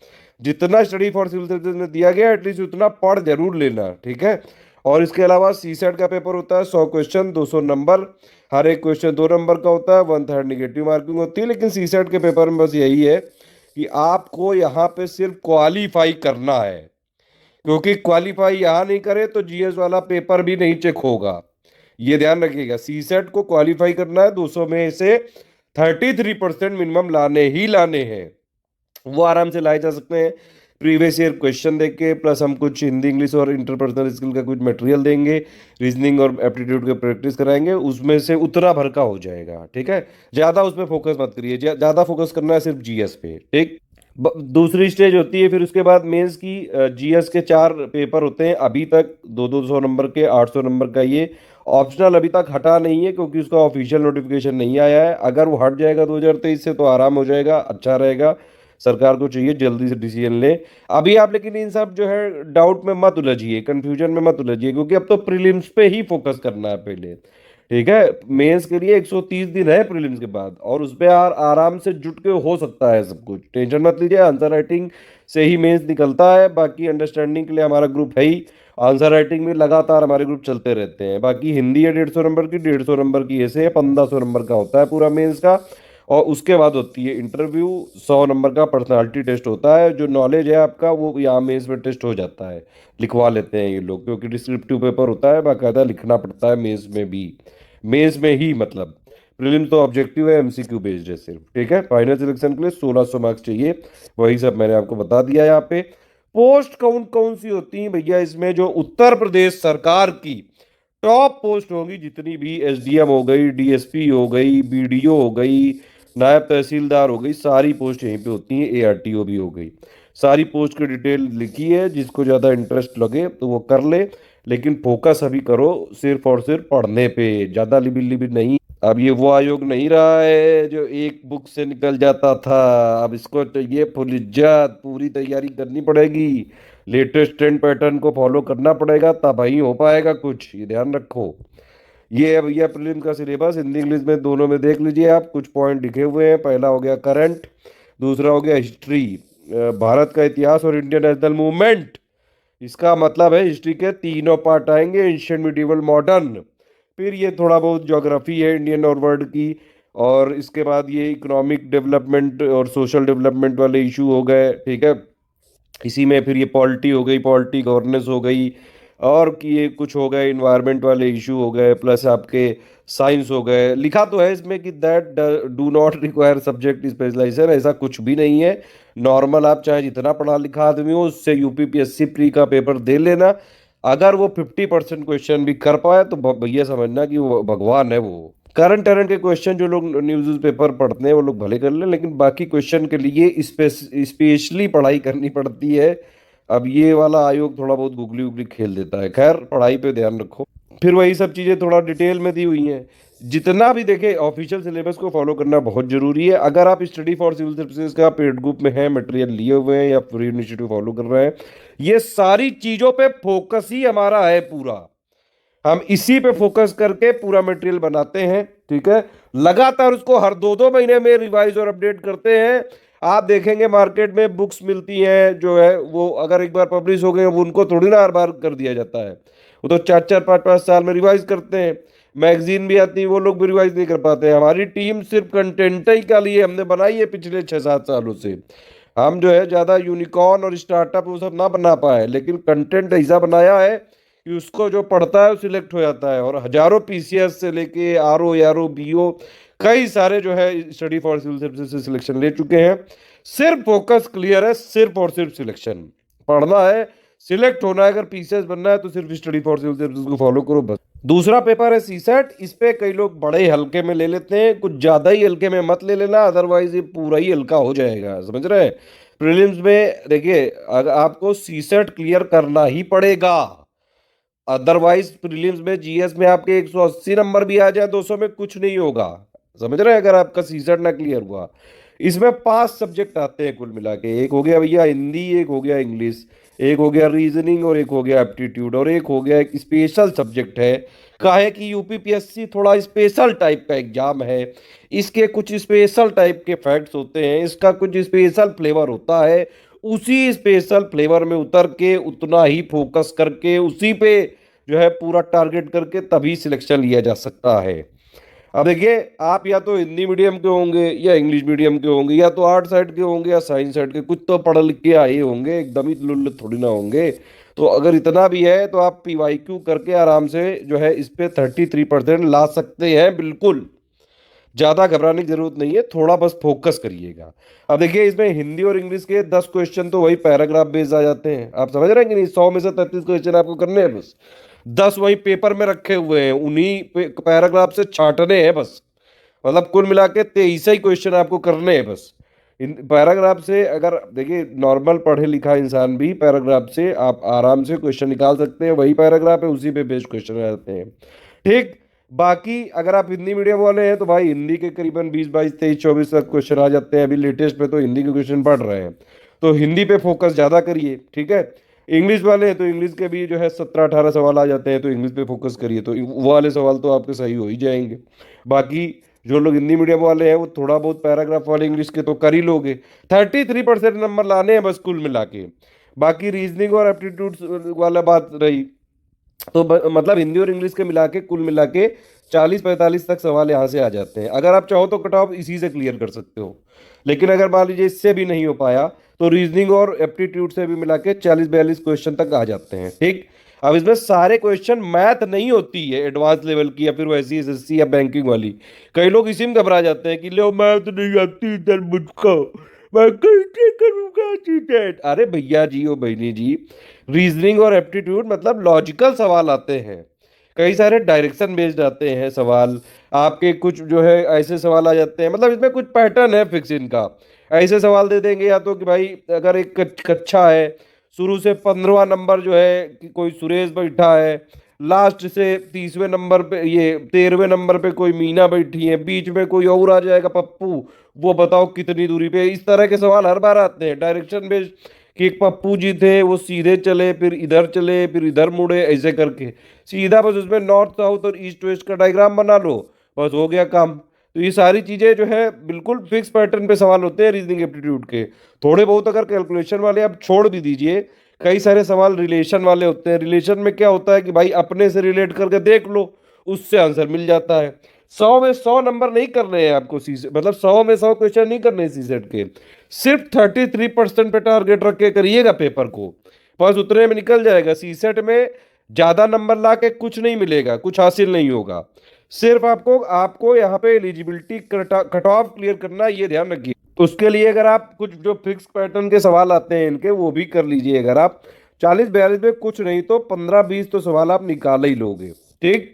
जितना स्टडी फॉर सिविल सर्विसेज में दिया गया एटलीस्ट उतना पढ़ जरूर लेना, ठीक है। और इसके अलावा सीसेट का पेपर होता है, 100 क्वेश्चन, 200 नंबर, हर एक क्वेश्चन 2 नंबर का होता है, 1/3 निगेटिव मार्किंग होती है। लेकिन सीसेट के पेपर में बस यही है कि आपको यहाँ पे सिर्फ क्वालिफाई करना है, क्योंकि क्वालिफाई यहाँ नहीं करे तो जीएस वाला पेपर भी नहीं चेक होगा, ये ध्यान रखिएगा। सीसेट को क्वालिफाई करना है, 200 में से 33% मिनिमम लाने ही लाने हैं, वो आराम से लाए जा सकते हैं। प्रीवियस ईयर क्वेश्चन देख के, प्लस हम कुछ हिंदी इंग्लिश और इंटरपर्सनल स्किल का कुछ मटेरियल देंगे, रीजनिंग और एप्टीट्यूड के प्रैक्टिस कराएंगे, उसमें से उतना भर का हो जाएगा, ठीक है। ज़्यादा उस पर फोकस मत करिए, ज़्यादा फोकस करना है सिर्फ जीएस पे, ठीक। दूसरी स्टेज होती है फिर उसके बाद मेंस की। जीएस के 4 पेपर होते हैं अभी तक, 200 200 नंबर के, 800 नंबर का। ये ऑप्शनल अभी तक हटा नहीं है, क्योंकि उसका ऑफिशियल नोटिफिकेशन नहीं आया है। अगर वो हट जाएगा 2023 से तो आराम हो जाएगा, अच्छा रहेगा। सरकार को चाहिए जल्दी से डिसीजन ले अभी आप। लेकिन इन सब जो है डाउट में मत उलझिए, कंफ्यूजन में मत उलझिए, क्योंकि अब तो प्रीलिम्स पे ही फोकस करना है पहले, ठीक है। मेंस के लिए 130 दिन है प्रीलिम्स के बाद, और उस पे आराम से जुट के हो सकता है सब कुछ, टेंशन मत लीजिए। आंसर राइटिंग से ही मेंस निकलता है, बाकी अंडरस्टैंडिंग के लिए हमारा ग्रुप है ही। आंसर राइटिंग में लगातार हमारे ग्रुप चलते रहते हैं। बाकी हिंदी है 150 नंबर की, 150 नंबर की ऐसे 1500 नंबर का होता है पूरा मेंस का। और उसके बाद होती है इंटरव्यू, 100 नंबर का पर्सनालिटी टेस्ट होता है। जो नॉलेज है आपका वो यहाँ मेंस में टेस्ट हो जाता है, लिखवा लेते हैं ये लोग, क्योंकि डिस्क्रिप्टिव पेपर होता है, बाकायदा लिखना पड़ता है मेंस में भी। मेंस में ही मतलब, प्रीलिम्स तो ऑब्जेक्टिव है, एमसीक्यू बेस्ड है सिर्फ। ठीक है, फाइनल सिलेक्शन के लिए 1600 मार्क्स चाहिए, वही सब मैंने आपको बता दिया यहाँ पे। पोस्ट कौन कौन सी होती हैं भैया इसमें? जो उत्तर प्रदेश सरकार की टॉप पोस्ट होगी जितनी भी, एसडीएम हो गई, डीएसपी हो गई, बीडीओ हो गई, नायब तहसीलदार हो गई, सारी पोस्ट यहीं पे होती हैं, एआरटीओ भी हो गई। सारी पोस्ट की डिटेल लिखी है, जिसको ज़्यादा इंटरेस्ट लगे तो वो कर ले, लेकिन फोकस अभी करो सिर्फ और सिर्फ पढ़ने पे, ज़्यादा लिबिल लिबिल नहीं। अब ये वो आयोग नहीं रहा है जो एक बुक से निकल जाता था, अब इसको तो ये फुल इज्जत पूरी तैयारी करनी पड़ेगी, लेटेस्ट ट्रेंड पैटर्न को फॉलो करना पड़ेगा, तब ही हो पाएगा कुछ, ये ध्यान रखो। ये है भैया प्रीलिम्स का सिलेबस, हिंदी इंग्लिश में दोनों में देख लीजिए आप, कुछ पॉइंट लिखे हुए हैं। पहला हो गया करंट, दूसरा हो गया हिस्ट्री, भारत का इतिहास और इंडियन नेशनल मूवमेंट। इसका मतलब है हिस्ट्री के तीनों पार्ट आएंगे, एंशियंट, मिडिवल, मॉडर्न। फिर ये थोड़ा बहुत ज्योग्राफी है इंडियन और वर्ल्ड की, और इसके बाद ये इकोनॉमिक डेवलपमेंट और सोशल डेवलपमेंट वाले इशू हो गए। ठीक है, इसी में फिर ये पॉलिटी हो गई, पॉलिटी गवर्नेंस हो गई, और कि ये कुछ हो गए इन्वायरमेंट वाले इशू हो गए, प्लस आपके साइंस हो गए। लिखा तो है इसमें कि that do not require subject specialization, ऐसा कुछ भी नहीं है। नॉर्मल आप चाहे जितना पढ़ा लिखा आदमी हो उससे यूपीपीएससी प्री का पेपर दे लेना, अगर वो 50% क्वेश्चन भी कर पाए तो भैया समझना कि वो भगवान है वो। करंट अरेंट के क्वेश्चन जो लोग न्यूज़ पेपर पढ़ते हैं वो लोग भले कर लें, लेकिन बाकी क्वेश्चन के लिए स्पेशली पढ़ाई करनी पड़ती है। अब ये वाला आयोग थोड़ा बहुत गुगली उगली खेल देता है, खैर पढ़ाई पे ध्यान रखो। फिर वही सब चीज़ें थोड़ा डिटेल में दी हुई हैं। जितना भी देखे, ऑफिशियल सिलेबस को फॉलो करना बहुत जरूरी है। अगर आप स्टडी फॉर सिविल सर्विसेज का पेड ग्रुप में है, मटेरियल लिए हुए हैं या फ्री इनिशिएटिव फॉलो कर रहे हैं, ये सारी चीज़ों पे फोकस ही हमारा है पूरा। हम इसी पे फोकस करके पूरा मटेरियल बनाते हैं। ठीक है, लगातार उसको हर 2-2 महीने में रिवाइज और अपडेट करते हैं। आप देखेंगे मार्केट में बुक्स मिलती हैं जो है वो, अगर एक बार पब्लिश हो गए वो उनको थोड़ी ना हर बार कर दिया जाता है, वो तो 4-4 5-5 साल में रिवाइज करते हैं। मैगजीन भी आती है, वो लोग भी रिवाइज नहीं कर पाते हैं। हमारी टीम सिर्फ कंटेंट ही का लिए हमने बनाई है पिछले 6-7 सालों से। हम जो है ज़्यादा यूनिकॉर्न और स्टार्टअप वो सब ना बना पाए, लेकिन कंटेंट ऐसा बनाया है कि उसको जो पढ़ता है वो सिलेक्ट हो जाता है। और हजारों पीसीएस से लेके आरओ, यारो, बीओ, कई सारे जो है स्टडी फॉर सिविल सर्विसेज से सिलेक्शन ले चुके हैं। सिर्फ फोकस क्लियर है, सिर्फ और सिर्फ सिलेक्शन पढ़ना है, सिलेक्ट होना है। अगर पीसीएस बनना है तो सिर्फ स्टडी फॉर सिविल सर्विसेज को फॉलो करो बस। दूसरा पेपर है सीसेट, इस पे कई लोग बड़े हल्के में ले लेते हैं, कुछ ज्यादा ही हल्के में मत ले लेना, अदरवाइज ये पूरा ही हल्का हो जाएगा, समझ रहे हैं। प्रीलिम्स में देखिए, अगर आपको सीसेट क्लियर करना ही पड़ेगा, अदरवाइज प्रीलिम्स में जीएस में आपके 180 नंबर भी आ जाए 200 में कुछ नहीं होगा, समझ रहे हैं, अगर आपका सीसेट ना क्लियर हुआ। इसमें 5 सब्जेक्ट आते हैं कुल मिला के, एक हो गया भैया हिंदी, एक हो गया इंग्लिश, एक हो गया रीजनिंग, और एक हो गया एप्टीट्यूड, और एक हो गया एक स्पेशल सब्जेक्ट है। काहे कि यूपीपीएससी थोड़ा स्पेशल टाइप का एग्जाम है, इसके कुछ स्पेशल टाइप के फैक्ट्स होते हैं, इसका कुछ स्पेशल फ्लेवर होता है। उसी स्पेशल फ्लेवर में उतर के उतना ही फोकस करके उसी पे जो है पूरा टारगेट करके तभी सिलेक्शन लिया जा सकता है। अब देखिए, आप या तो हिंदी मीडियम के होंगे या इंग्लिश मीडियम के होंगे, या तो आर्ट साइड के होंगे या साइंस साइड के, कुछ तो पढ़ लिख के आए होंगे, एकदम ही लुल्ल थोड़ी ना होंगे। तो अगर इतना भी है तो आप पीवाईक्यू करके आराम से जो है इस पे 33% ला सकते हैं, बिल्कुल ज़्यादा घबराने की जरूरत नहीं है, थोड़ा बस फोकस करिएगा। अब देखिए, इसमें हिंदी और इंग्लिश के 10 क्वेश्चन तो वही पैराग्राफ बेस्ड आ जाते हैं, आप समझ रहे हैं कि नहीं। 100 में से 33 क्वेश्चन आपको करने हैं, बस 10 वही पेपर में रखे हुए हैं, उन्हीं पैराग्राफ से छांटने हैं बस। मतलब कुल मिला के 23 ही क्वेश्चन आपको करने हैं बस। इन पैराग्राफ से, अगर देखिए नॉर्मल पढ़े लिखा इंसान भी पैराग्राफ से आप आराम से क्वेश्चन निकाल सकते हैं, वही पैराग्राफ है, उसी पे बेस्ड क्वेश्चन आ जाते हैं। ठीक, बाकी अगर आप हिंदी मीडियम वाले हैं तो भाई हिंदी के करीबन 20, 22, 23, 24 तक क्वेश्चन आ जाते हैं। अभी लेटेस्ट में तो हिंदी के क्वेश्चन पढ़ रहे हैं, तो हिंदी पे फोकस ज़्यादा करिए। ठीक है, इंग्लिश वाले हैं तो इंग्लिश के भी जो है 17-18 सवाल आ जाते हैं, तो इंग्लिश पे फोकस करिए तो वो वाले सवाल तो आपके सही हो ही जाएंगे। बाकी जो लोग हिंदी मीडियम वाले हैं वो थोड़ा बहुत पैराग्राफ वाले इंग्लिश के तो कर ही लोगे। 33% नंबर लाने हैं बस कुल मिला के। बाकी रीजनिंग और एप्टीट्यूड वाला बात रही, तो मतलब हिंदी और इंग्लिश के मिला के कुल मिला के 40-45 तक सवाल यहाँ से आ जाते हैं। अगर आप चाहो तो कट ऑफ इसी से क्लियर कर सकते हो, लेकिन अगर मान लीजिए इससे भी नहीं हो पाया तो रीजनिंग और एप्टीट्यूड से भी मिला के 40-42 क्वेश्चन तक आ जाते हैं। ठीक, अब इसमें सारे क्वेश्चन मैथ नहीं होती है एडवांस लेवल की या फिर वैसी एसएससी या बैंकिंग वाली। कई लोग इसी में घबरा जाते हैं कि लो मैथ नहीं आती इधर मुझको, मैं कैसे करूंगा चीटेड। अरे भैया जी ओ बहनी जी, रीजनिंग और एप्टीट्यूड मतलब लॉजिकल सवाल आते हैं, कई सारे डायरेक्शन बेस्ड आते हैं सवाल आपके, कुछ जो है ऐसे सवाल आ जाते हैं, मतलब इसमें कुछ पैटर्न है फिक्स इनका। ऐसे सवाल दे देंगे या तो कि भाई अगर एक कक्षा है, शुरू से 15वां नंबर जो है कि कोई सुरेश बैठा है, लास्ट से 30वें नंबर पे ये 13वें नंबर पे कोई मीना बैठी है, बीच में कोई और आ जाएगा पप्पू, वो बताओ कितनी दूरी पे। इस तरह के सवाल हर बार आते हैं डायरेक्शन बेस्ड, कि एक पप्पू जी थे वो सीधे चले फिर इधर चले फिर इधर मुड़े, ऐसे करके सीधा बस उसमें नॉर्थ साउथ और ईस्ट वेस्ट का डायग्राम बना लो, बस हो गया काम। तो ये सारी चीज़ें जो है बिल्कुल फिक्स पैटर्न पे सवाल होते हैं रीजनिंग एप्टीट्यूड के। थोड़े बहुत अगर कैलकुलेशन वाले आप छोड़ भी दीजिए, कई सारे सवाल रिलेशन वाले होते हैं। रिलेशन में क्या होता है कि भाई अपने से रिलेट करके देख लो, उससे आंसर मिल जाता है। 100 में 100 नंबर नहीं करने हैं आपको सी, मतलब 100 में 100 क्वेश्चन नहीं करने सी सेट के, सिर्फ 33% पे टारगेट रख के करिएगा पेपर को, बस उतने में निकल जाएगा। सी सेट में ज्यादा नंबर ला के कुछ नहीं मिलेगा, कुछ हासिल नहीं होगा। सिर्फ आपको आपको यहाँ पे एलिजिबिलिटी कट ऑफ क्लियर करना, ये ध्यान रखिए। उसके लिए अगर आप कुछ जो फिक्स पैटर्न के सवाल आते हैं इनके वो भी कर लीजिए। अगर आप 40-42 में कुछ नहीं तो 15-20 तो सवाल आप निकाल ही लोगे। ठीक,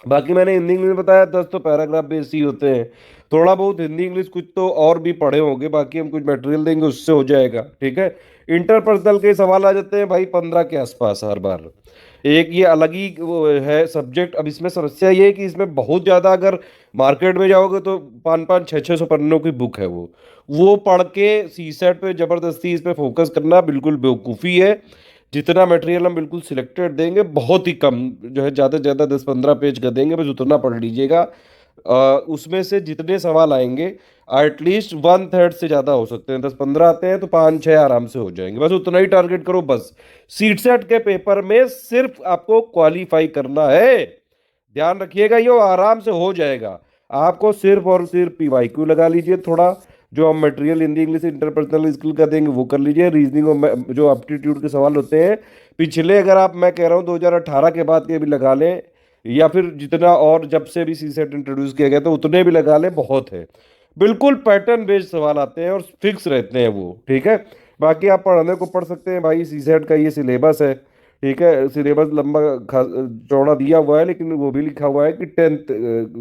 बाकी मैंने हिंदी इंग्लिश बताया 10 तो पैराग्राफ बेस ही होते हैं। थोड़ा बहुत हिंदी इंग्लिश कुछ तो और भी पढ़े होंगे, बाकी हम कुछ मटेरियल देंगे उससे हो जाएगा। ठीक है, इंटरपर्सनल के सवाल आ जाते हैं भाई 15 के आसपास हर बार। एक ये अलग ही वो है सब्जेक्ट। अब इसमें समस्या ये है कि इसमें बहुत ज़्यादा अगर मार्केट में जाओगे तो 500-600 पन्नों की बुक है वो पढ़ के सी सेट पे ज़बरदस्ती इस पे फोकस करना बिल्कुल बेवकूफ़ी है। जितना मटेरियल हम बिल्कुल सिलेक्टेड देंगे, बहुत ही कम जो है, ज़्यादा से ज़्यादा 10-15 पेज का देंगे, बस उतना पढ़ लीजिएगा। उसमें से जितने सवाल आएंगे एटलीस्ट 1/3 से ज़्यादा हो सकते हैं। 10-15 आते हैं तो 5-6 आराम से हो जाएंगे, बस उतना ही टारगेट करो। बस सीट सेट के पेपर में सिर्फ आपको क्वालिफाई करना है, ध्यान रखिएगा, ये आराम से हो जाएगा। आपको सिर्फ और सिर्फ पीवाईक्यू लगा लीजिए, थोड़ा जो हम material Hindi English interpersonal skill का देंगे वो कर लीजिए। रीजनिंग और जो एप्टीट्यूड के सवाल होते हैं पिछले, अगर आप, मैं कह रहा हूँ 2018 के बाद के भी लगा लें, या फिर जितना और जब से भी सी सेट इंट्रोड्यूस किया गया तो उतने भी लगा लें, बहुत है। बिल्कुल पैटर्न बेस्ड सवाल आते हैं और फिक्स रहते हैं वो। ठीक है, बाकी आप पढ़ने को पढ़ सकते हैं भाई, सी सेट का ये सिलेबस है। ठीक है, सिलेबस लंबा चौड़ा दिया हुआ है, लेकिन वो भी लिखा हुआ है कि 10th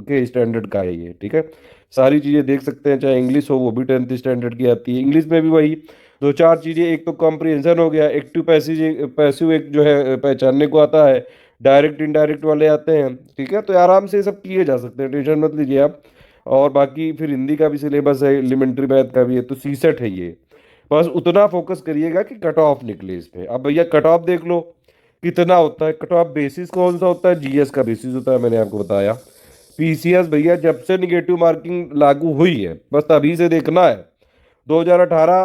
के स्टैंडर्ड का है ये। ठीक है, सारी चीज़ें देख सकते हैं, चाहे इंग्लिश हो वो भी 10th स्टैंडर्ड की आती है। इंग्लिश में भी वही 2-4 चीज़ें, एक तो कॉम्प्रिहेंशन हो गया, एक्टिव पैसिव पैसिव एक जो है पहचानने को आता है, डायरेक्ट इनडायरेक्ट वाले आते हैं। ठीक है, तो आराम से सब किए जा सकते हैं, टेंशन मत लीजिए आप। और बाकी फिर हिंदी का भी सिलेबस है, एलिमेंट्री मैथ का भी है, तो सी सेट है ये। बस उतना फोकस करिएगा कि कट ऑफ निकले इस पे। अब भैया कट ऑफ देख लो कितना होता है। कट ऑफ बेसिस कौन सा होता है? जीएस का बेसिस होता है, मैंने आपको बताया। पीसीएस भैया जब से निगेटिव मार्किंग लागू हुई है बस तभी से देखना है। 2018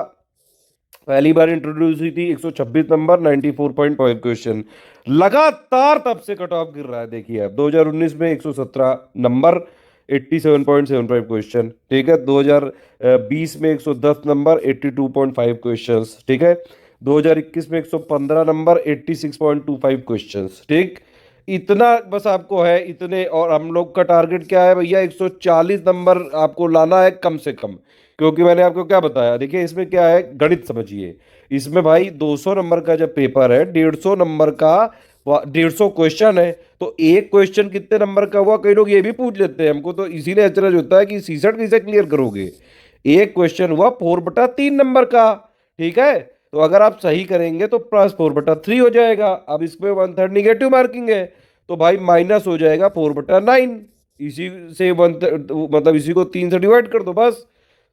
पहली बार इंट्रोड्यूस हुई थी, 126 नंबर, 94.5 क्वेश्चन, लगातार तब से कट ऑफ गिर रहा है। देखिए अब 2019 में 117 नंबर, 87.75 क्वेश्चन। ठीक है, 2020 में 110 नंबर, 82.5 क्वेश्चंस। ठीक है, 2021 में 115 नंबर, 86.25 क्वेश्चंस। ठीक, इतना बस आपको है, इतने। और हम लोग का टारगेट क्या है भैया? 140 नंबर आपको लाना है कम से कम। क्योंकि मैंने आपको क्या बताया, देखिए इसमें क्या है, गणित समझिए। इसमें भाई 200 नंबर का जब पेपर है, 150 नंबर का 150 क्वेश्चन है, तो एक क्वेश्चन कितने नंबर का हुआ? कई लोग ये भी पूछ लेते हैं हमको, तो इसीलिए अचरज होता है कि सीसेट कैसे क्लियर करोगे। एक क्वेश्चन हुआ 4/3 नंबर का। ठीक है, तो अगर आप सही करेंगे तो +4/3 हो जाएगा। अब इसमें 1/3 निगेटिव मार्किंग है, तो भाई माइनस हो जाएगा 4/9। इसी से 1/3 मतलब इसी को 3 से डिवाइड कर दो बस।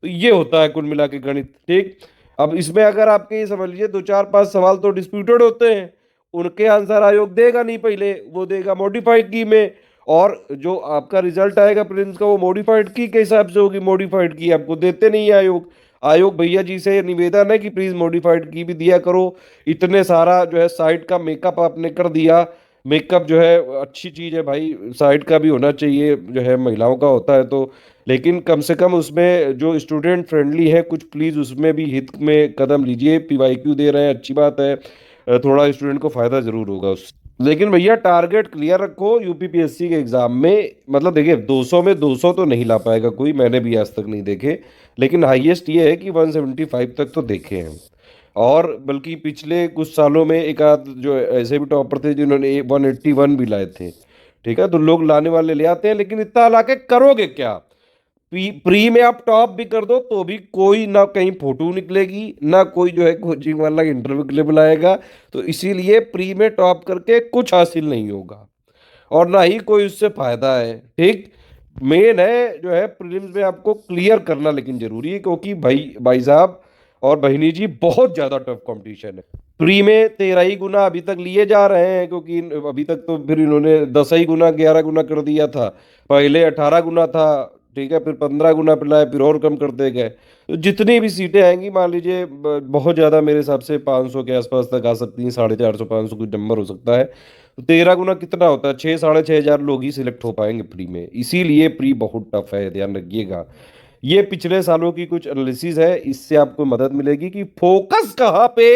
तो ये होता है कुल मिला के गणित। ठीक, अब इसमें अगर आपके ये समझ लीजिए 2 4 5 सवाल तो डिस्प्यूटेड होते हैं, उनके आंसर आयोग देगा नहीं, पहले वो देगा मॉडिफाइड की में, और जो आपका रिजल्ट आएगा प्रीलिम्स का वो मॉडिफाइड की के हिसाब से होगी, मॉडिफाइड की आपको देते नहीं है आयोग। आयोग भैया जी से निवेदन है कि प्लीज मॉडिफाइड की भी दिया करो। इतने सारा जो है साइट का मेकअप आपने कर दिया, मेकअप जो है अच्छी चीज है भाई, साइट का भी होना चाहिए, जो है महिलाओं का होता है तो, लेकिन कम से कम उसमें जो स्टूडेंट फ्रेंडली है कुछ प्लीज उसमें भी हित में कदम लीजिए। पीवाईक्यू दे रहे हैं अच्छी बात है, थोड़ा स्टूडेंट को फायदा जरूर होगा उससे। लेकिन भैया टारगेट क्लियर रखो यूपीपीएससी के एग्जाम में, मतलब देखिए 200 में 200 तो नहीं ला पाएगा कोई, मैंने भी आज तक नहीं देखे, लेकिन हाईएस्ट ये है कि 175 तक तो देखे हैं। और बल्कि पिछले कुछ सालों में एक आध जो ऐसे भी टॉपर थे जिन्होंने 181 भी लाए थे। ठीक है, तो लोग लाने वाले ले आते हैं, लेकिन इतना ला के करोगे क्या? प्री में आप टॉप भी कर दो तो भी कोई ना कहीं फोटो निकलेगी, ना कोई जो है कोचिंग वाला इंटरव्यू के लिए बुलाएगा। तो इसीलिए प्री में टॉप करके कुछ हासिल नहीं होगा, और ना ही कोई उससे फायदा है। ठीक, मेन है जो है प्रीलिम्स में आपको क्लियर करना लेकिन जरूरी है, क्योंकि भाई भाई साहब और बहिनी जी बहुत ज्यादा टफ कंपटीशन है। प्री में 13 ही गुना अभी तक लिए जा रहे हैं, क्योंकि अभी तक तो फिर इन्होंने 10 ही गुना 11 गुना कर दिया था, पहले 18 गुना था। ठीक है, फिर 15 गुना पिलाए, फिर और कम करते गए। तो जितनी भी सीटें आएंगी मान लीजिए बहुत ज़्यादा मेरे हिसाब से 500 के आसपास तक आ सकती हैं, 450 500 कुछ नंबर हो सकता है। तो 13 गुना कितना होता है, 6 साढ़े 6 हजार लोग ही सिलेक्ट हो पाएंगे प्री में, इसीलिए प्री बहुत टफ है, ध्यान रखिएगा। ये पिछले सालों की कुछ एनालिसिस है, इससे आपको मदद मिलेगी कि फोकस कहाँ पे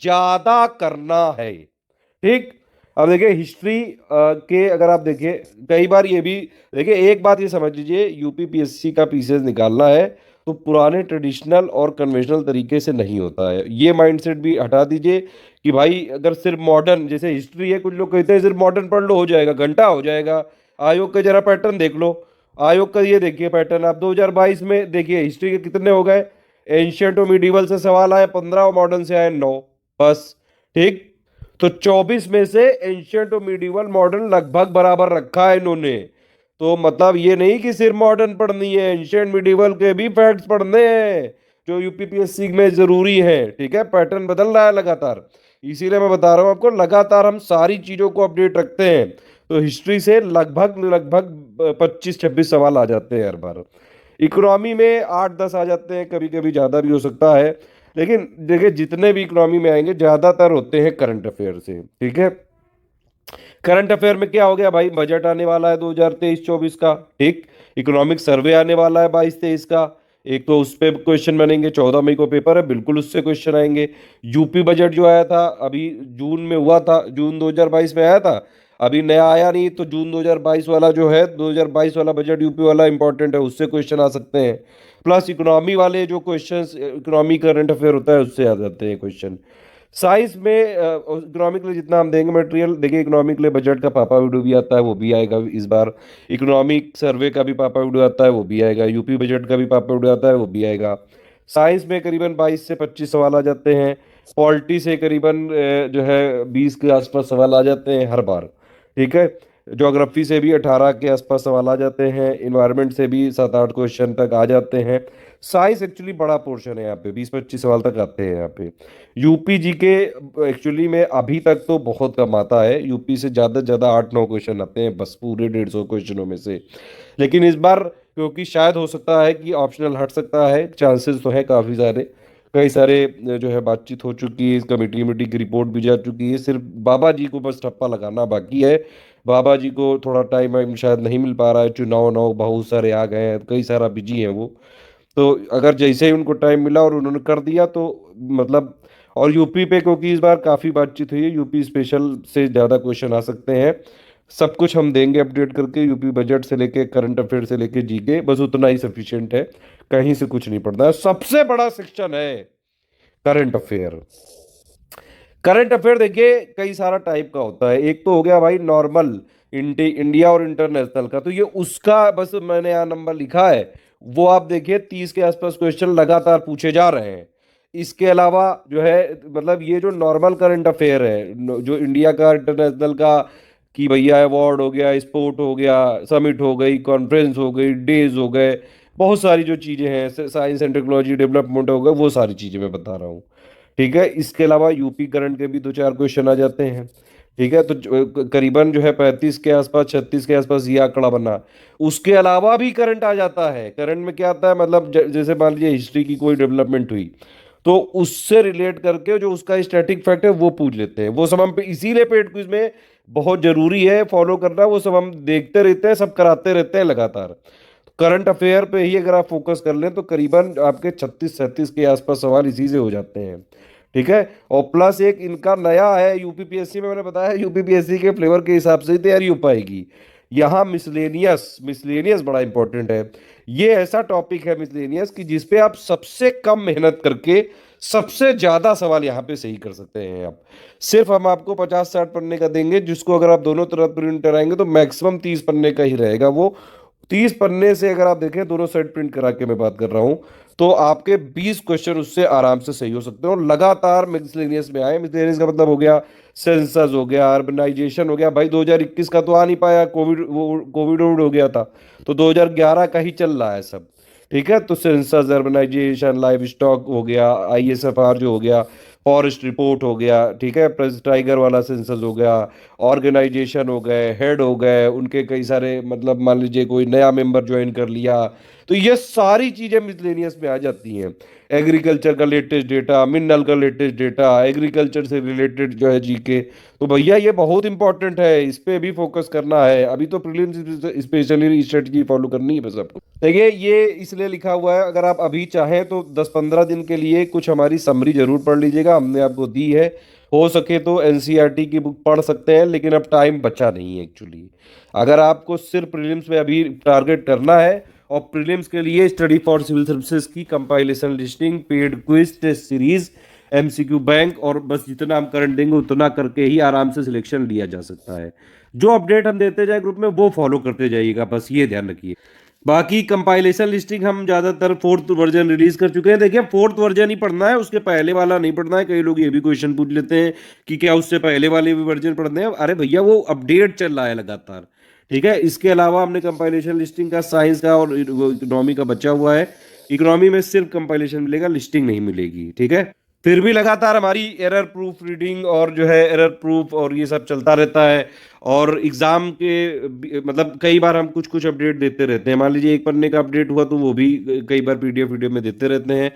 ज्यादा करना है। ठीक, अब देखिए हिस्ट्री के अगर आप देखिए, कई बार ये भी देखिए, एक बात ये समझ लीजिए, यूपीपीएससी का पीसीएस निकालना है तो पुराने ट्रेडिशनल और कन्वेंशनल तरीके से नहीं होता है। ये माइंडसेट भी हटा दीजिए कि भाई अगर सिर्फ मॉडर्न, जैसे हिस्ट्री है, कुछ लोग कहते हैं सिर्फ मॉडर्न पढ़ लो हो जाएगा, घंटा हो जाएगा। आयोग का जरा पैटर्न देख लो, आयोग का ये देखिए पैटर्न, आप 2022 में देखिए हिस्ट्री के कितने हो गए, एंशियंट और मिडिवल से सवाल आए 15 और मॉडर्न से आए 9 बस। ठीक, तो 24 में से एंशियंट और मिडिवल मॉडर्न लगभग बराबर रखा है इन्होंने। तो मतलब ये नहीं कि सिर्फ मॉडर्न पढ़नी है, एंशियंट मिडिवल के भी फैक्ट्स पढ़ने हैं जो यूपीपीएससी में जरूरी है। ठीक है, पैटर्न बदल रहा है लगातार, इसीलिए मैं बता रहा हूँ आपको, लगातार हम सारी चीजों को अपडेट रखते हैं। तो हिस्ट्री से लगभग लगभग 25 26 सवाल आ जाते हैं हर बार। इकोनॉमी में 8 10 आ जाते हैं, कभी कभी ज़्यादा भी हो सकता है, लेकिन देखिए जितने भी इकोनॉमी में आएंगे ज़्यादातर होते हैं करंट अफेयर से। ठीक है, करंट अफेयर में क्या हो गया भाई, बजट आने वाला है 2023-24 का। ठीक, इकोनॉमिक सर्वे आने वाला है 22-23 का, एक तो उस पे क्वेश्चन बनेंगे, 14 मई को पेपर है, बिल्कुल उससे क्वेश्चन आएंगे। यूपी बजट जो आया था अभी जून में हुआ था, जून 2022 में आया था, अभी नया आया नहीं, तो जून 2022 वाला जो है 2022 वाला बजट यूपी वाला इंपॉर्टेंट है, उससे क्वेश्चन आ सकते हैं। प्लस इकोनॉमी वाले जो क्वेश्चंस, इकोनॉमी करंट अफेयर होता है उससे आ जाते हैं क्वेश्चन। साइंस में इकोनॉमिक के लिए जितना हम देंगे मटेरियल, देखिए इकोनॉमिक के लिए बजट का पापा वीडियो भी आता है, वो भी आएगा इस बार। इकोनॉमिक सर्वे का भी पापा वीडियो आता है, वो भी आएगा। यूपी बजट का भी पापा वीडियो आता है, वो भी आएगा। साइंस में करीबन 22 से 25 सवाल आ जाते हैं। पॉलिटी से करीबन जो है 20 के आसपास सवाल आ जाते हैं हर बार। ठीक है, ज्योग्राफी से भी 18 के आसपास सवाल आ जाते हैं, इन्वायरमेंट से भी 7 8 क्वेश्चन तक आ जाते हैं। साइंस एक्चुअली बड़ा पोर्शन है, यहाँ पे 20 25 सवाल तक आते हैं यहाँ पे। यूपी जी के एक्चुअली में अभी तक तो बहुत कम आता है, यूपी से ज़्यादा से ज़्यादा 8 9 क्वेश्चन आते हैं बस पूरे 150 क्वेश्चनों में से। लेकिन इस बार क्योंकि शायद हो सकता है कि ऑप्शनल हट सकता है, चांसेस तो है काफ़ी सारे, कई सारे जो है बातचीत हो चुकी है, इस कमेटी कमेटी की रिपोर्ट भी जा चुकी है, सिर्फ बाबा जी को बस ठप्पा लगाना बाकी है। बाबा जी को थोड़ा टाइम वाइम शायद नहीं मिल पा रहा है, चुनाव नौ बहुत सारे आ गए हैं, कई सारा बिजी हैं वो। तो अगर जैसे ही उनको टाइम मिला और उन्होंने कर दिया तो मतलब, और यूपी पे क्योंकि इस बार काफ़ी बातचीत हुई है, यूपी स्पेशल से ज़्यादा क्वेश्चन आ सकते हैं। सब कुछ हम देंगे अपडेट करके, यूपी बजट से लेके करंट अफेयर से लेके जीके, बस उतना ही सफिशिएंट है, कहीं से कुछ नहीं पड़ना है। सबसे बड़ा सेक्शन है करंट अफेयर। करंट अफेयर देखिए कई सारा टाइप का होता है, एक तो हो गया भाई नॉर्मल इंडिया और इंटरनेशनल का, तो ये उसका बस मैंने यहाँ नंबर लिखा है, वो आप देखिए 30 के आसपास क्वेश्चन लगातार पूछे जा रहे हैं। इसके अलावा जो है मतलब ये जो नॉर्मल करंट अफेयर है, जो इंडिया का इंटरनेशनल का, कि भैया अवार्ड हो गया, स्पोर्ट हो गया, समिट हो गई, कॉन्फ्रेंस हो गई, डेज हो गए, बहुत सारी जो चीज़ें हैं, साइंस एंड टेक्नोलॉजी डेवलपमेंट होगा, वो सारी चीज़ें मैं बता रहा हूँ। ठीक है, इसके अलावा यूपी करंट के भी दो चार क्वेश्चन आ जाते हैं। ठीक है, तो करीबन जो है 35 के आसपास, 36 के आसपास ये आंकड़ा बना। उसके अलावा भी करंट आ जाता है। करंट में क्या आता है, मतलब जैसे मान लीजिए हिस्ट्री की कोई डेवलपमेंट हुई, तो उससे रिलेट करके जो उसका स्टैटिक फैक्ट है वो पूछ लेते हैं। वो सब हम इसीलिए पेड क्विज में बहुत जरूरी है फॉलो करना। वो सब हम देखते रहते हैं, सब कराते रहते हैं लगातार। करंट अफेयर पे ही अगर आप फोकस कर लें तो करीबन आपके 36-37 के आसपास सवाल इसी से हो जाते हैं। ठीक है, और प्लस एक इनका नया है यूपीपीएससी में, मैंने बताया यूपीपीएससी के फ्लेवर के हिसाब से ही तैयारी हो पाएगी। यहाँ मिसलेनियस, मिसलेनियस बड़ा इंपॉर्टेंट है। ये ऐसा टॉपिक है मिसलेनियस कि जिसपे आप सबसे कम मेहनत करके सबसे ज्यादा सवाल यहाँ पे सही कर सकते हैं। आप सिर्फ हम आपको 50-60 पन्ने का देंगे, जिसको अगर आप दोनों तरफ प्रिंट कराएंगे तो मैक्सिमम 30 पन्ने का ही रहेगा वो। 30 पन्ने से अगर आप देखें, दोनों साइड प्रिंट करा के मैं बात कर रहा हूं, तो आपके 20 क्वेश्चन उससे आराम से सही हो सकते हैं। और लगातार मिसलेनियस में आए। मिसलेनियस का मतलब हो गया सेंसस, हो गया अर्बनाइजेशन, हो गया। भाई 2021 का तो आ नहीं पाया, कोविड, वो कोविड हो गया था, तो 2011 का ही चल रहा है सब। ठीक है, तो सेंसस, अर्बनाइजेशन, लाइव स्टॉक हो गया, आईएसएफआर जो हो गया, फॉरेस्ट रिपोर्ट हो गया। ठीक है, प्रेस टाइगर वाला सेंसस हो गया, ऑर्गेनाइजेशन हो गए, हेड हो गए उनके कई सारे, मतलब मान लीजिए कोई नया मेंबर ज्वाइन कर लिया, तो ये सारी चीजें मिसलेनियस में आ जाती हैं। एग्रीकल्चर का लेटेस्ट डेटा, मिनरल का लेटेस्ट डेटा, एग्रीकल्चर से रिलेटेड जो है जीके, तो भैया ये बहुत इंपॉर्टेंट है, इस पे भी फोकस करना है। अभी तो प्रीलिम्स स्पेशली स्ट्रेटजी फॉलो करनी है बस आपको। देखिए, ये इसलिए लिखा हुआ है, अगर आप अभी चाहें तो 10-15 दिन के लिए कुछ हमारी समरी जरूर पढ़ लीजिएगा, हमने आपको दी है। हो सके तो एनसीईआरटी की बुक पढ़ सकते हैं, लेकिन अब टाइम बचा नहीं है एक्चुअली। अगर आपको सिर्फ प्रीलिम्स में अभी टारगेट करना है, और प्रीलिम्स के लिए स्टडी फॉर सिविल सर्विसेज की compilation listing, paid quiz, test series, MCQ bank, और बस जितना हम करंट देंगे उतना करके ही आराम से सिलेक्शन लिया जा सकता है। जो अपडेट हम देते जाए ग्रुप में वो फॉलो करते जाइएगा, बस ये ध्यान रखिए। बाकी कंपाइलेशन लिस्टिंग हम ज्यादातर 4th वर्जन रिलीज कर चुके हैं। देखिए, 4th वर्जन ही पढ़ना है, उसके पहले वाला नहीं पढ़ना है। कई लोग ये भी क्वेश्चन पूछ लेते हैं कि क्या उससे पहले वाले भी वर्जन पढ़ने हैं। अरे भैया, वो अपडेट चल रहा है लगातार। ठीक है, इसके अलावा हमने कंपाइलेशन लिस्टिंग का साइंस का और इकोनॉमी का बचा हुआ है। इकोनॉमी में सिर्फ कंपाइलेशन मिलेगा, लिस्टिंग नहीं मिलेगी। ठीक है, फिर भी लगातार हमारी एरर प्रूफ रीडिंग और जो है एरर प्रूफ और ये सब चलता रहता है। और एग्जाम के मतलब कई बार हम कुछ कुछ अपडेट देते रहते हैं। मान लीजिए एक पन्ने का अपडेट हुआ तो वो भी कई बार पीडीएफ वीडियो में देते रहते हैं।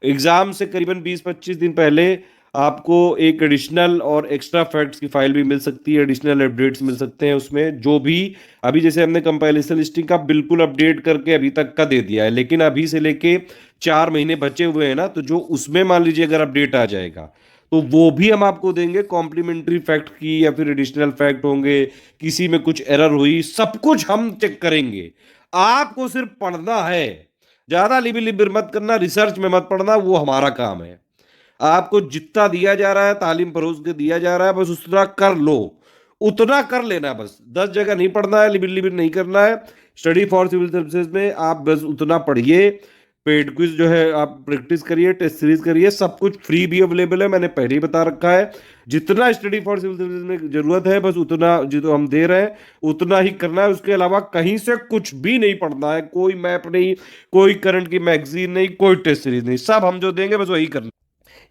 एग्जाम से करीबन 20-25 दिन पहले आपको एक एडिशनल और एक्स्ट्रा फैक्ट्स की फाइल भी मिल सकती है, एडिशनल अपडेट्स मिल सकते हैं उसमें, जो भी अभी जैसे हमने कंपाइलेशन लिस्टिंग का बिल्कुल अपडेट करके अभी तक का दे दिया है, लेकिन अभी से लेके 4 महीने बचे हुए हैं ना, तो जो उसमें मान लीजिए अगर अपडेट आ जाएगा तो वो भी हम आपको देंगे। कॉम्प्लीमेंट्री फैक्ट की या फिर एडिशनल फैक्ट होंगे, किसी में कुछ एरर हुई, सब कुछ हम चेक करेंगे। आपको सिर्फ पढ़ना है, ज्यादा लिबिर लिबिर मत करना, रिसर्च में मत पढ़ना, वो हमारा काम है। आपको जितना दिया जा रहा है, तालीम परोस के दिया जा रहा है, बस उतना कर लो, उतना कर लेना। बस 10 जगह नहीं पढ़ना है, लिबिर लिबिर नहीं करना है। स्टडी फॉर सिविल सर्विसेज में आप बस उतना पढ़िए। पेड क्विज जो है आप प्रैक्टिस करिए, टेस्ट सीरीज करिए, सब कुछ फ्री भी अवेलेबल है, मैंने पहले ही बता रखा है। जितना स्टडी फॉर सिविल सर्विसेज में जरूरत है, बस उतना जो हम दे रहे हैं उतना ही करना है। उसके अलावा कहीं से कुछ भी नहीं पढ़ना है, कोई मैप नहीं, कोई करंट की मैगजीन नहीं, कोई टेस्ट सीरीज नहीं, सब हम जो देंगे बस वही करना।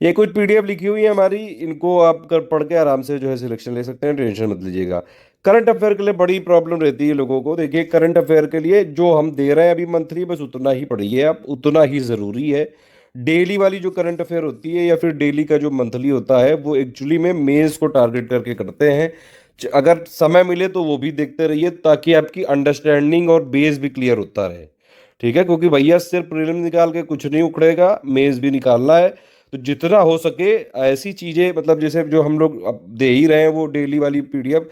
ये कुछ पीडीएफ लिखी हुई है हमारी, इनको आप कर पढ़ के आराम से जो है सिलेक्शन ले सकते हैं, टेंशन मत लीजिएगा। करंट अफेयर के लिए बड़ी प्रॉब्लम रहती है लोगों को। देखिए, करंट अफेयर के लिए जो हम दे रहे हैं अभी मंथली, बस उतना ही पढ़िए आप, उतना ही ज़रूरी है। डेली वाली जो करंट अफेयर होती है या फिर डेली का जो मंथली होता है, वो एक्चुअली में मेंस को टारगेट करके करते हैं। अगर समय मिले तो वो भी देखते रहिए, ताकि आपकी अंडरस्टैंडिंग और बेस भी क्लियर होता रहे। ठीक है, क्योंकि भैया सिर्फ प्रीलिम निकाल के कुछ नहीं उखड़ेगा, मेंस भी निकालना है। तो जितना हो सके ऐसी चीज़ें, मतलब जैसे जो हम लोग अब दे ही रहे हैं, वो डेली वाली पीडीएफ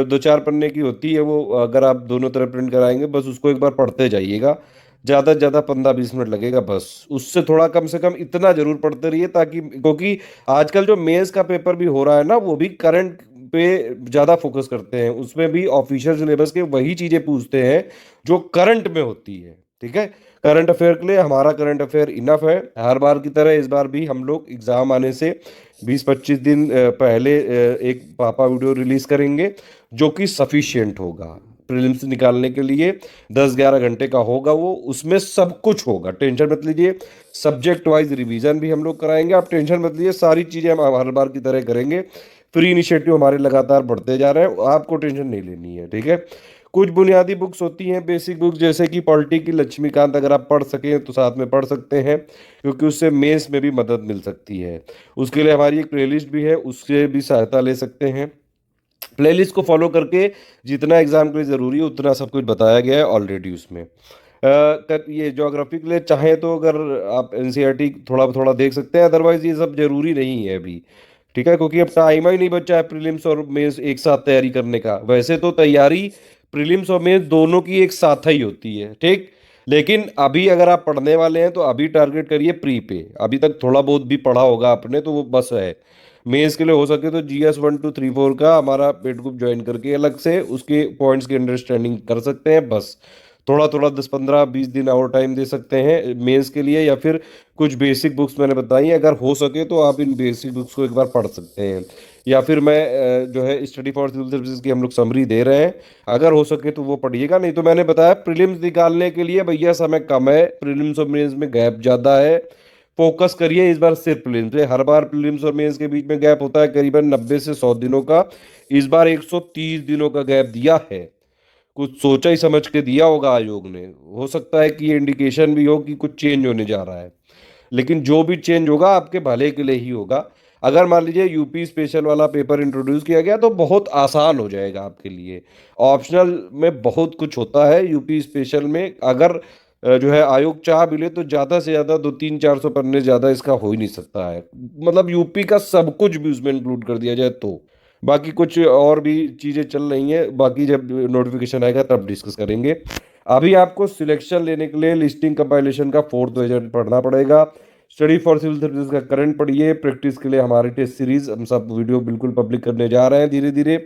2-4 पन्ने की होती है, वो अगर आप दोनों तरफ प्रिंट कराएंगे, बस उसको एक बार पढ़ते जाइएगा। ज़्यादा से ज़्यादा 15-20 मिनट लगेगा, बस उससे थोड़ा कम से कम इतना जरूर पढ़ते रहिए, ताकि क्योंकि आजकल जो मेंस का पेपर भी हो रहा है ना, वो भी करंट पे ज़्यादा फोकस करते हैं। उसमें भी ऑफिशियल सिलेबस के वही चीज़ें पूछते हैं जो करंट में होती है। ठीक है, करंट अफेयर के लिए हमारा करंट अफेयर इनफ है। हर बार की तरह इस बार भी हम लोग एग्जाम आने से 20-25 दिन पहले एक पापा वीडियो रिलीज करेंगे, जो कि सफिशिएंट होगा। प्रीलिम्स निकालने के लिए 10-11 घंटे का होगा वो, उसमें सब कुछ होगा, टेंशन मत लीजिए। सब्जेक्ट वाइज रिवीजन भी हम लोग कराएंगे, आप टेंशन मत लीजिए, सारी चीज़ें हम हर बार की तरह करेंगे। फ्री इनिशिएटिव हमारे लगातार बढ़ते जा रहे हैं, आपको टेंशन नहीं लेनी है, ठीक है। कुछ बुनियादी बुक्स होती हैं, बेसिक बुक्स, जैसे कि पॉलिटी की लक्ष्मीकांत, अगर आप पढ़ सकें तो साथ में पढ़ सकते हैं, क्योंकि उससे मेंस में भी मदद मिल सकती है। उसके लिए हमारी एक प्लेलिस्ट भी है, उससे भी सहायता ले सकते हैं। प्लेलिस्ट को फॉलो करके जितना एग्जाम के लिए ज़रूरी है उतना सब कुछ बताया गया है ऑलरेडी उसमें। ये ज्योग्राफी के लिए चाहें तो अगर आप एनसीईआरटी थोड़ा थोड़ा देख सकते हैं, अदरवाइज ये सब जरूरी नहीं है अभी, ठीक है, क्योंकि अब टाइम ही नहीं बचा है प्रीलिम्स और मेंस एक साथ तैयारी करने का। वैसे तो तैयारी प्रीलिम्स और मेंस दोनों की एक साथ ही होती है, ठीक। लेकिन अभी अगर आप पढ़ने वाले हैं तो अभी टारगेट करिए प्री पे, अभी तक थोड़ा बहुत भी पढ़ा होगा आपने तो वो बस है। मेंस के लिए हो सके तो GS 1 2 3 4 का हमारा पेड ग्रुप ज्वाइन करके अलग से उसके पॉइंट्स की अंडरस्टैंडिंग कर सकते हैं, बस थोड़ा थोड़ा 10 15 20 दिन और टाइम दे सकते हैं मेंस के लिए। या फिर कुछ बेसिक बुक्स मैंने बताई हैं, अगर हो सके तो आप इन बेसिक बुक्स को एक बार पढ़ सकते हैं। या फिर मैं जो है स्टडी फॉर सिविल सर्विसेज की हम लोग समरी दे रहे हैं, अगर हो सके तो वो पढ़िएगा। नहीं तो मैंने बताया प्रीलिम्स निकालने के लिए भैया समय कम है, प्रीलिम्स और मेंस में गैप ज़्यादा है, फोकस करिए इस बार सिर्फ प्रीलिम्स पे। हर बार प्रीलिम्स और मेंस के बीच में गैप होता है करीबन 90 से 100 दिनों का, इस बार 130 दिनों का गैप दिया है। कुछ सोचा ही समझ के दिया होगा आयोग ने, हो सकता है कि ये इंडिकेशन भी हो कि कुछ चेंज होने जा रहा है, लेकिन जो भी चेंज होगा आपके भले के लिए ही होगा। अगर मान लीजिए यूपी स्पेशल वाला पेपर इंट्रोड्यूस किया गया तो बहुत आसान हो जाएगा आपके लिए। ऑप्शनल में बहुत कुछ होता है, यूपी स्पेशल में अगर जो है आयोग चाह भी ले तो ज़्यादा से ज़्यादा 200-300-400 पन्ने ज़्यादा इसका हो ही नहीं सकता है, मतलब यूपी का सब कुछ भी उसमें इंक्लूड कर दिया जाए तो। बाकी कुछ और भी चीज़ें चल रही हैं, बाकी जब नोटिफिकेशन आएगा तब डिस्कस करेंगे। अभी आपको सिलेक्शन लेने के लिए लिस्टिंग कंपाइलेशन का 4th वर्जन पढ़ना पड़ेगा। स्टडी फॉर सिविल सर्विसेज का करंट पढ़िए, प्रैक्टिस के लिए हमारी टेस्ट सीरीज हम सब वीडियो बिल्कुल पब्लिक करने जा रहे हैं धीरे धीरे।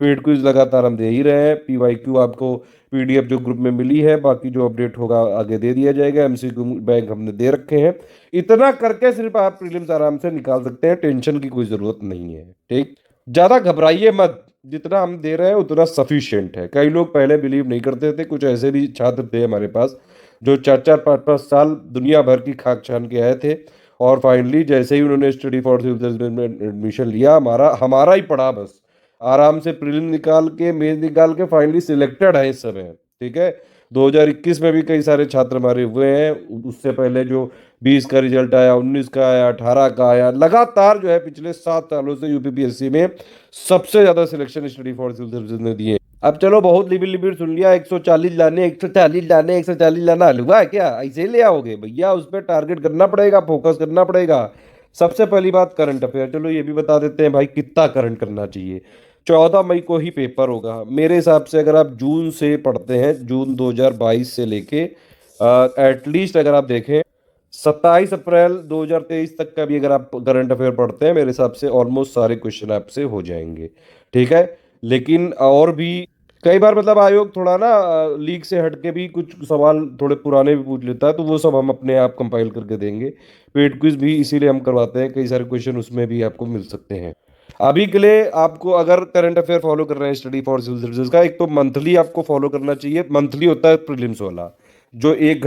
पेड क्विज लगातार हम दे ही रहे हैं, PYQ आपको PDF जो ग्रुप में मिली है, बाकी जो अपडेट होगा आगे दे दिया जाएगा, MCQ बैंक हमने दे रखे हैं। इतना करके सिर्फ आप प्रीलिम्स आराम से निकाल सकते हैं, टेंशन की कोई ज़रूरत नहीं है, ठीक। ज़्यादा घबराइए मत, जितना हम दे रहे हैं उतना सफिशिएंट है। कई लोग पहले बिलीव नहीं करते थे, कुछ ऐसे भी छात्र थे हमारे पास जो 4-4 5-5 साल दुनिया भर की खाक छान के आए थे, और फाइनली जैसे ही उन्होंने स्टडी फॉर सिविल सर्विस में एडमिशन लिया, हमारा हमारा ही पढ़ा बस, आराम से प्रीलिम निकाल के मेंस निकाल के फाइनली सिलेक्टेड है इस समय, ठीक है। 2021 में भी कई सारे छात्र हमारे हुए हैं, उससे पहले जो 20 का रिजल्ट आया, 19 का आया, 18 का आया, लगातार जो है पिछले 7 सालों से UPPSC में सबसे ज्यादा selection study for civil services ने दिए। अब चलो बहुत लिबिर लिबिर सुन लिया, 140 लाने 140 लाने 140 लाना हलवा है क्या, ऐसे ही ले आओगे भैया? उस पर टारगेट करना पड़ेगा, फोकस करना पड़ेगा। सबसे पहली बात करंट अफेयर, चलो ये भी बता देते हैं भाई कितना करंट करना चाहिए। 14 मई को ही पेपर होगा मेरे हिसाब से, अगर आप जून से पढ़ते हैं, जून 2022 से लेके एटलीस्ट अगर आप देखें 27 अप्रैल 2023 तक का भी अगर आप करंट अफेयर पढ़ते हैं, मेरे हिसाब से ऑलमोस्ट सारे क्वेश्चन आपसे हो जाएंगे, ठीक है। लेकिन और भी कई बार मतलब आयोग थोड़ा ना लीक से हटके भी कुछ सवाल थोड़े पुराने भी पूछ लेता है, तो वो सब हम अपने आप कंपाइल करके देंगे। पेड क्विज भी इसीलिए हम करवाते हैं, कई सारे क्वेश्चन उसमें भी आपको मिल सकते हैं। अभी के लिए आपको अगर करंट अफेयर फॉलो कर रहे हैं स्टडी फॉर सिविल सर्विसेज का, एक तो मंथली आपको फॉलो करना चाहिए। मंथली होता है प्रीलिम्स वाला, जो 1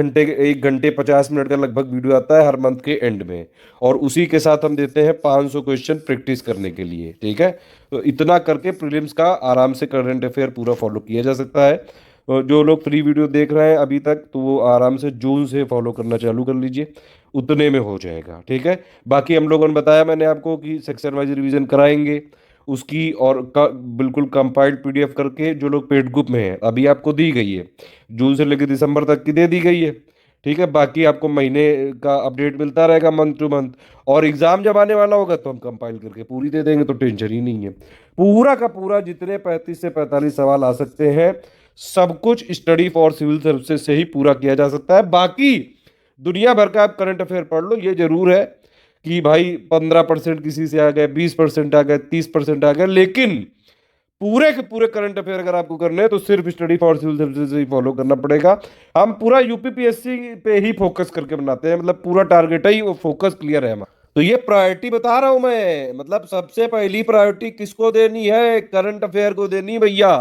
घंटे 50 मिनट का लगभग वीडियो आता है हर मंथ के एंड में, और उसी के साथ हम देते हैं 500 क्वेश्चन प्रैक्टिस करने के लिए, ठीक है। तो इतना करके प्रीलिम्स का आराम से करंट अफेयर पूरा फॉलो किया जा सकता है। जो लोग फ्री वीडियो देख रहे हैं अभी तक, तो वो आराम से जून से फॉलो करना चालू कर लीजिए, उतने में हो जाएगा, ठीक है। बाकी हम लोगों ने बताया मैंने आपको कि सेक्शन वाइज रिवीजन कराएंगे उसकी, और बिल्कुल कंपाइल्ड PDF करके जो लोग पेड ग्रुप में हैं अभी आपको दी गई है, जून से लेकर दिसंबर तक की दे दी गई है, ठीक है। बाकी आपको महीने का अपडेट मिलता रहेगा मंथ टू मंथ, और एग्जाम जब आने वाला होगा तो हम कंपाइल करके पूरी दे देंगे, तो टेंशन ही नहीं है। पूरा का पूरा जितने 35 से 45 सवाल आ सकते हैं, सब कुछ स्टडी फॉर सिविल सर्विसेज से ही पूरा किया जा सकता है। बाकी दुनिया भर का आप करंट अफेयर पढ़ लो, ये जरूर है कि भाई 15% किसी से आ गए, 20% आ गए, 30% आ गए, लेकिन पूरे के पूरे करंट अफेयर अगर आपको करने हैं तो सिर्फ स्टडी फॉर सिविल सर्विसेज ही फॉलो करना पड़ेगा। हम पूरा UPPSC पे ही फोकस करके बनाते हैं, मतलब पूरा टारगेट ही वो फोकस क्लियर है हमारा। तो ये प्रायोरिटी बता रहा हूं मैं, मतलब सबसे पहली प्रायोरिटी किसको देनी है? करंट अफेयर को देनी भैया।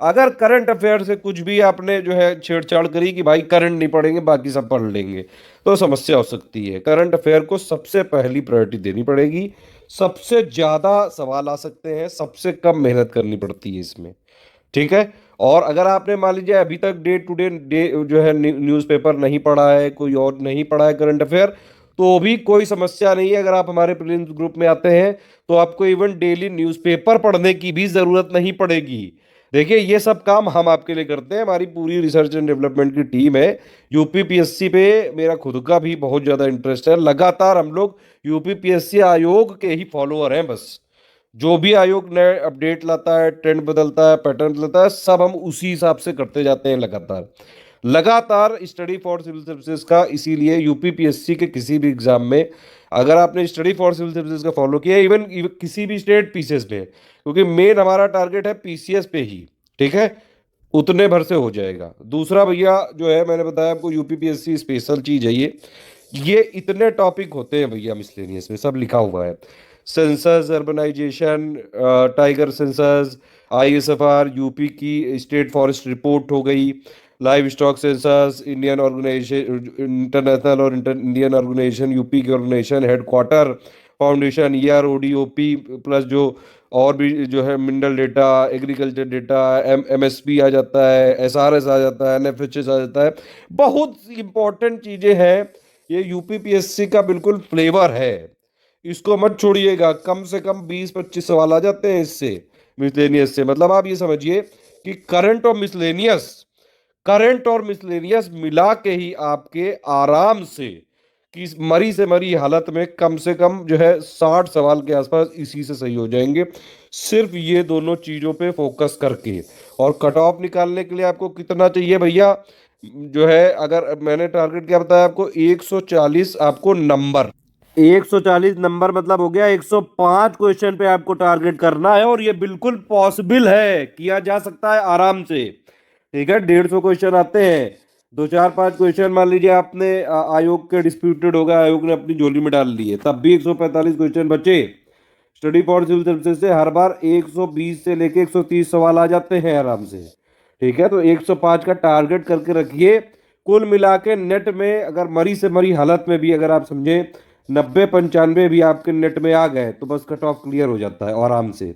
अगर करंट अफेयर से कुछ भी आपने जो है छेड़छाड़ करी कि भाई करंट नहीं पढ़ेंगे बाकी सब पढ़ लेंगे, तो समस्या हो सकती है। करंट अफेयर को सबसे पहली प्रायोरिटी देनी पड़ेगी। सबसे ज्यादा सवाल आ सकते हैं, सबसे कम मेहनत करनी पड़ती है इसमें। ठीक है। और अगर आपने मान लीजिए अभी तक डे टू डे जो है न्यूज़पेपर नहीं पढ़ा है, कोई और नहीं पढ़ा है करंट अफेयर, तो भी कोई समस्या नहीं है। अगर आप हमारे प्रीलिम्स ग्रुप में आते हैं तो आपको इवन डेली न्यूज़पेपर पढ़ने की भी जरूरत नहीं पड़ेगी। देखिए ये सब काम हम आपके लिए करते हैं, हमारी पूरी रिसर्च एंड डेवलपमेंट की टीम है। यूपीपीएससी पे मेरा खुद का भी बहुत ज़्यादा इंटरेस्ट है। लगातार हम लोग यूपीपीएससी आयोग के ही फॉलोअर हैं बस। जो भी आयोग नए अपडेट लाता है, ट्रेंड बदलता है, पैटर्न बदलता है, सब हम उसी हिसाब से करते जाते हैं लगातार। लगातार स्टडी फॉर सिविल सर्विसेज का, इसीलिए यूपीपीएससी के किसी भी एग्जाम में अगर आपने स्टडी फॉर सिविल सर्विसेज का फॉलो किया, इवन किसी भी स्टेट पीसीएस में, क्योंकि मेन हमारा टारगेट है पीसीएस पे ही। ठीक है, उतने भर से हो जाएगा। दूसरा भैया जो है मैंने बताया आपको, यूपीपीएससी स्पेशल चीज है ये इतने टॉपिक होते हैं भैया मिसलेनियस में, सब लिखा हुआ है। Census, urbanisation, tiger census, ISFR, UP की स्टेट फॉरेस्ट रिपोर्ट हो गई, live stock census, Indian organisation, international और इंडियन ऑर्गेनाइजेशन, यूपी के organisation headquarter, foundation, ER, ODOP, plus जो और भी जो है mineral data, agriculture data, MSP आ जाता है, एसआरएस आ जाता है, एनएफएचएस आ जाता है। बहुत इंपॉर्टेंट चीजें हैं। ये यूपीपीएससी का बिल्कुल फ्लेवर है, इसको मत छोड़िएगा। कम से कम 20-25 सवाल आ जाते हैं इससे, मिसलेनियस से। मतलब आप ये समझिए कि करंट और मिसलेनियस मिला के ही आपके आराम से कि मरी से मरी हालत में कम से कम जो है 60 सवाल के आसपास इसी से सही हो जाएंगे, सिर्फ ये दोनों चीजों पे फोकस करके। और कट ऑफ निकालने के लिए आपको कितना चाहिए भैया, जो है अगर मैंने टारगेट क्या बताया आपको, 140 आपको नंबर, 140 नंबर मतलब हो गया 105 क्वेश्चन पे आपको टारगेट करना है। और ये बिल्कुल पॉसिबल है, किया जा सकता है आराम से। ठीक है, 150 क्वेश्चन आते हैं, 2 4 5 क्वेश्चन मान लीजिए आपने आयोग के डिस्प्यूटेड हो गया, आयोग ने अपनी झोली में डाल लिए, तब भी 145 क्वेश्चन बचे। स्टडी फॉर सिविल सर्विसेज से हर बार 120 से लेके 130 सवाल आ जाते हैं आराम से। ठीक है, तो 105 का टारगेट करके रखिए। कुल मिला के नेट में अगर मरी से मरी हालत में भी अगर आप समझे 90-95 भी आपके नेट में आ गए तो बस कट ऑफ क्लियर हो जाता है आराम से।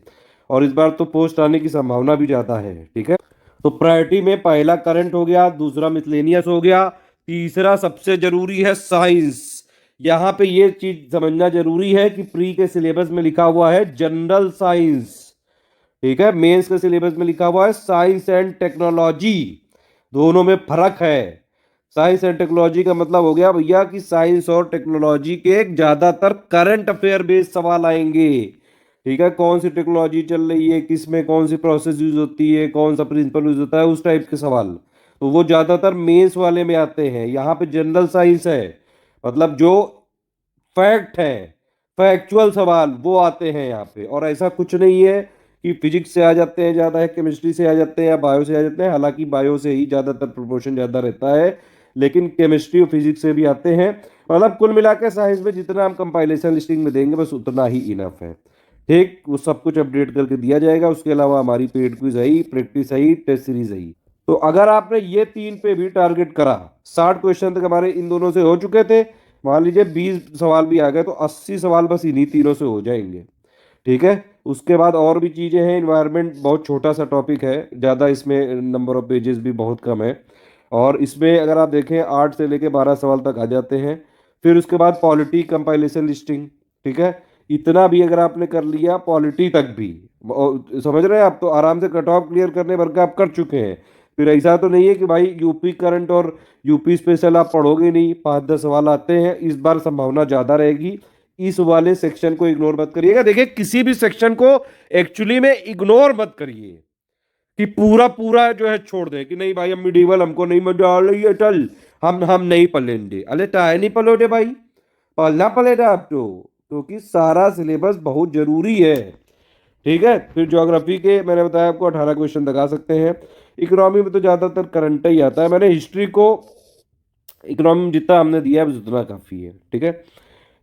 और इस बार तो पोस्ट आने की संभावना भी ज़्यादा है। ठीक है, तो प्रायोरिटी में पहला करंट हो गया, दूसरा मिसलेनियस हो गया, तीसरा सबसे जरूरी है साइंस। यहाँ पे ये चीज समझना जरूरी है कि प्री के सिलेबस में लिखा हुआ है जनरल साइंस। ठीक है, मेंस के सिलेबस में लिखा हुआ है साइंस एंड टेक्नोलॉजी, दोनों में फर्क है। साइंस एंड टेक्नोलॉजी का मतलब हो गया भैया कि साइंस और टेक्नोलॉजी के ज्यादातर करंट अफेयर बेस्ड सवाल आएंगे। ठीक है, कौन सी टेक्नोलॉजी चल रही है, किस में कौन सी प्रोसेस यूज होती है, कौन सा प्रिंसिपल यूज होता है, उस टाइप के सवाल तो वो ज्यादातर मेंस वाले में आते हैं। यहाँ पे जनरल साइंस है, मतलब जो फैक्ट है, फैक्चुअल सवाल वो आते हैं यहाँ पे। और ऐसा कुछ नहीं है कि फिजिक्स से आ जाते हैं ज़्यादा है, केमिस्ट्री से आ जाते हैं या बायो से आ जाते हैं। हालांकि बायो से ही ज़्यादातर प्रोपोर्शन ज़्यादा रहता है, लेकिन केमिस्ट्री और फिजिक्स से भी आते हैं। मतलब कुल मिला के साइंस में जितना हम कंपाइलेशन लिस्टिंग में देंगे बस उतना ही इनफ है। ठीक, वो सब कुछ अपडेट करके दिया जाएगा। उसके अलावा हमारी पेड क्विज है, प्रैक्टिस है, टेस्ट सीरीज है। तो अगर आपने ये 3 पे भी टारगेट करा, 60 क्वेश्चन तक हमारे इन दोनों से हो चुके थे, मान लीजिए 20 सवाल भी आ गए तो 80 सवाल बस इन्हीं तीनों से हो जाएंगे। ठीक है, उसके बाद और भी चीज़ें हैं। इन्वायरमेंट बहुत छोटा सा टॉपिक है, ज़्यादा इसमें नंबर ऑफ पेजेस भी बहुत कम है। और इसमें अगर आप देखें 8 से लेके 12 सवाल तक आ जाते हैं। फिर उसके बाद पॉलिटी कंपाइलेशन लिस्टिंग। ठीक है, इतना भी अगर आपने कर लिया पॉलिटी तक भी, समझ रहे हैं आप, तो आराम से कट ऑफ क्लियर करने भर के आप कर चुके हैं। फिर ऐसा तो नहीं है कि भाई यूपी करंट और यूपी स्पेशल आप पढ़ोगे नहीं, 5-10 सवाल आते हैं, इस बार संभावना ज़्यादा रहेगी। इस वाले सेक्शन को इग्नोर मत करिएगा। देखिए किसी भी सेक्शन को एक्चुअली में इग्नोर मत करिए कि पूरा पूरा जो है छोड़ दे कि नहीं भाई हम मिडीवल हमको नहीं मजा आ रही है, चल हम नहीं पढ़ेंगे। अरे टाइम नहीं पढ़ोगे भाई, पढ़ना पड़ेगा आप तो, क्योंकि सारा सिलेबस बहुत जरूरी है। ठीक है, फिर ज्योग्राफी के मैंने बताया आपको 18 क्वेश्चन तक आ सकते हैं। इकोनॉमी में तो ज़्यादातर करंट ही आता है। मैंने हिस्ट्री को, इकोनॉमी में जितना हमने दिया है उतना काफ़ी है। ठीक है,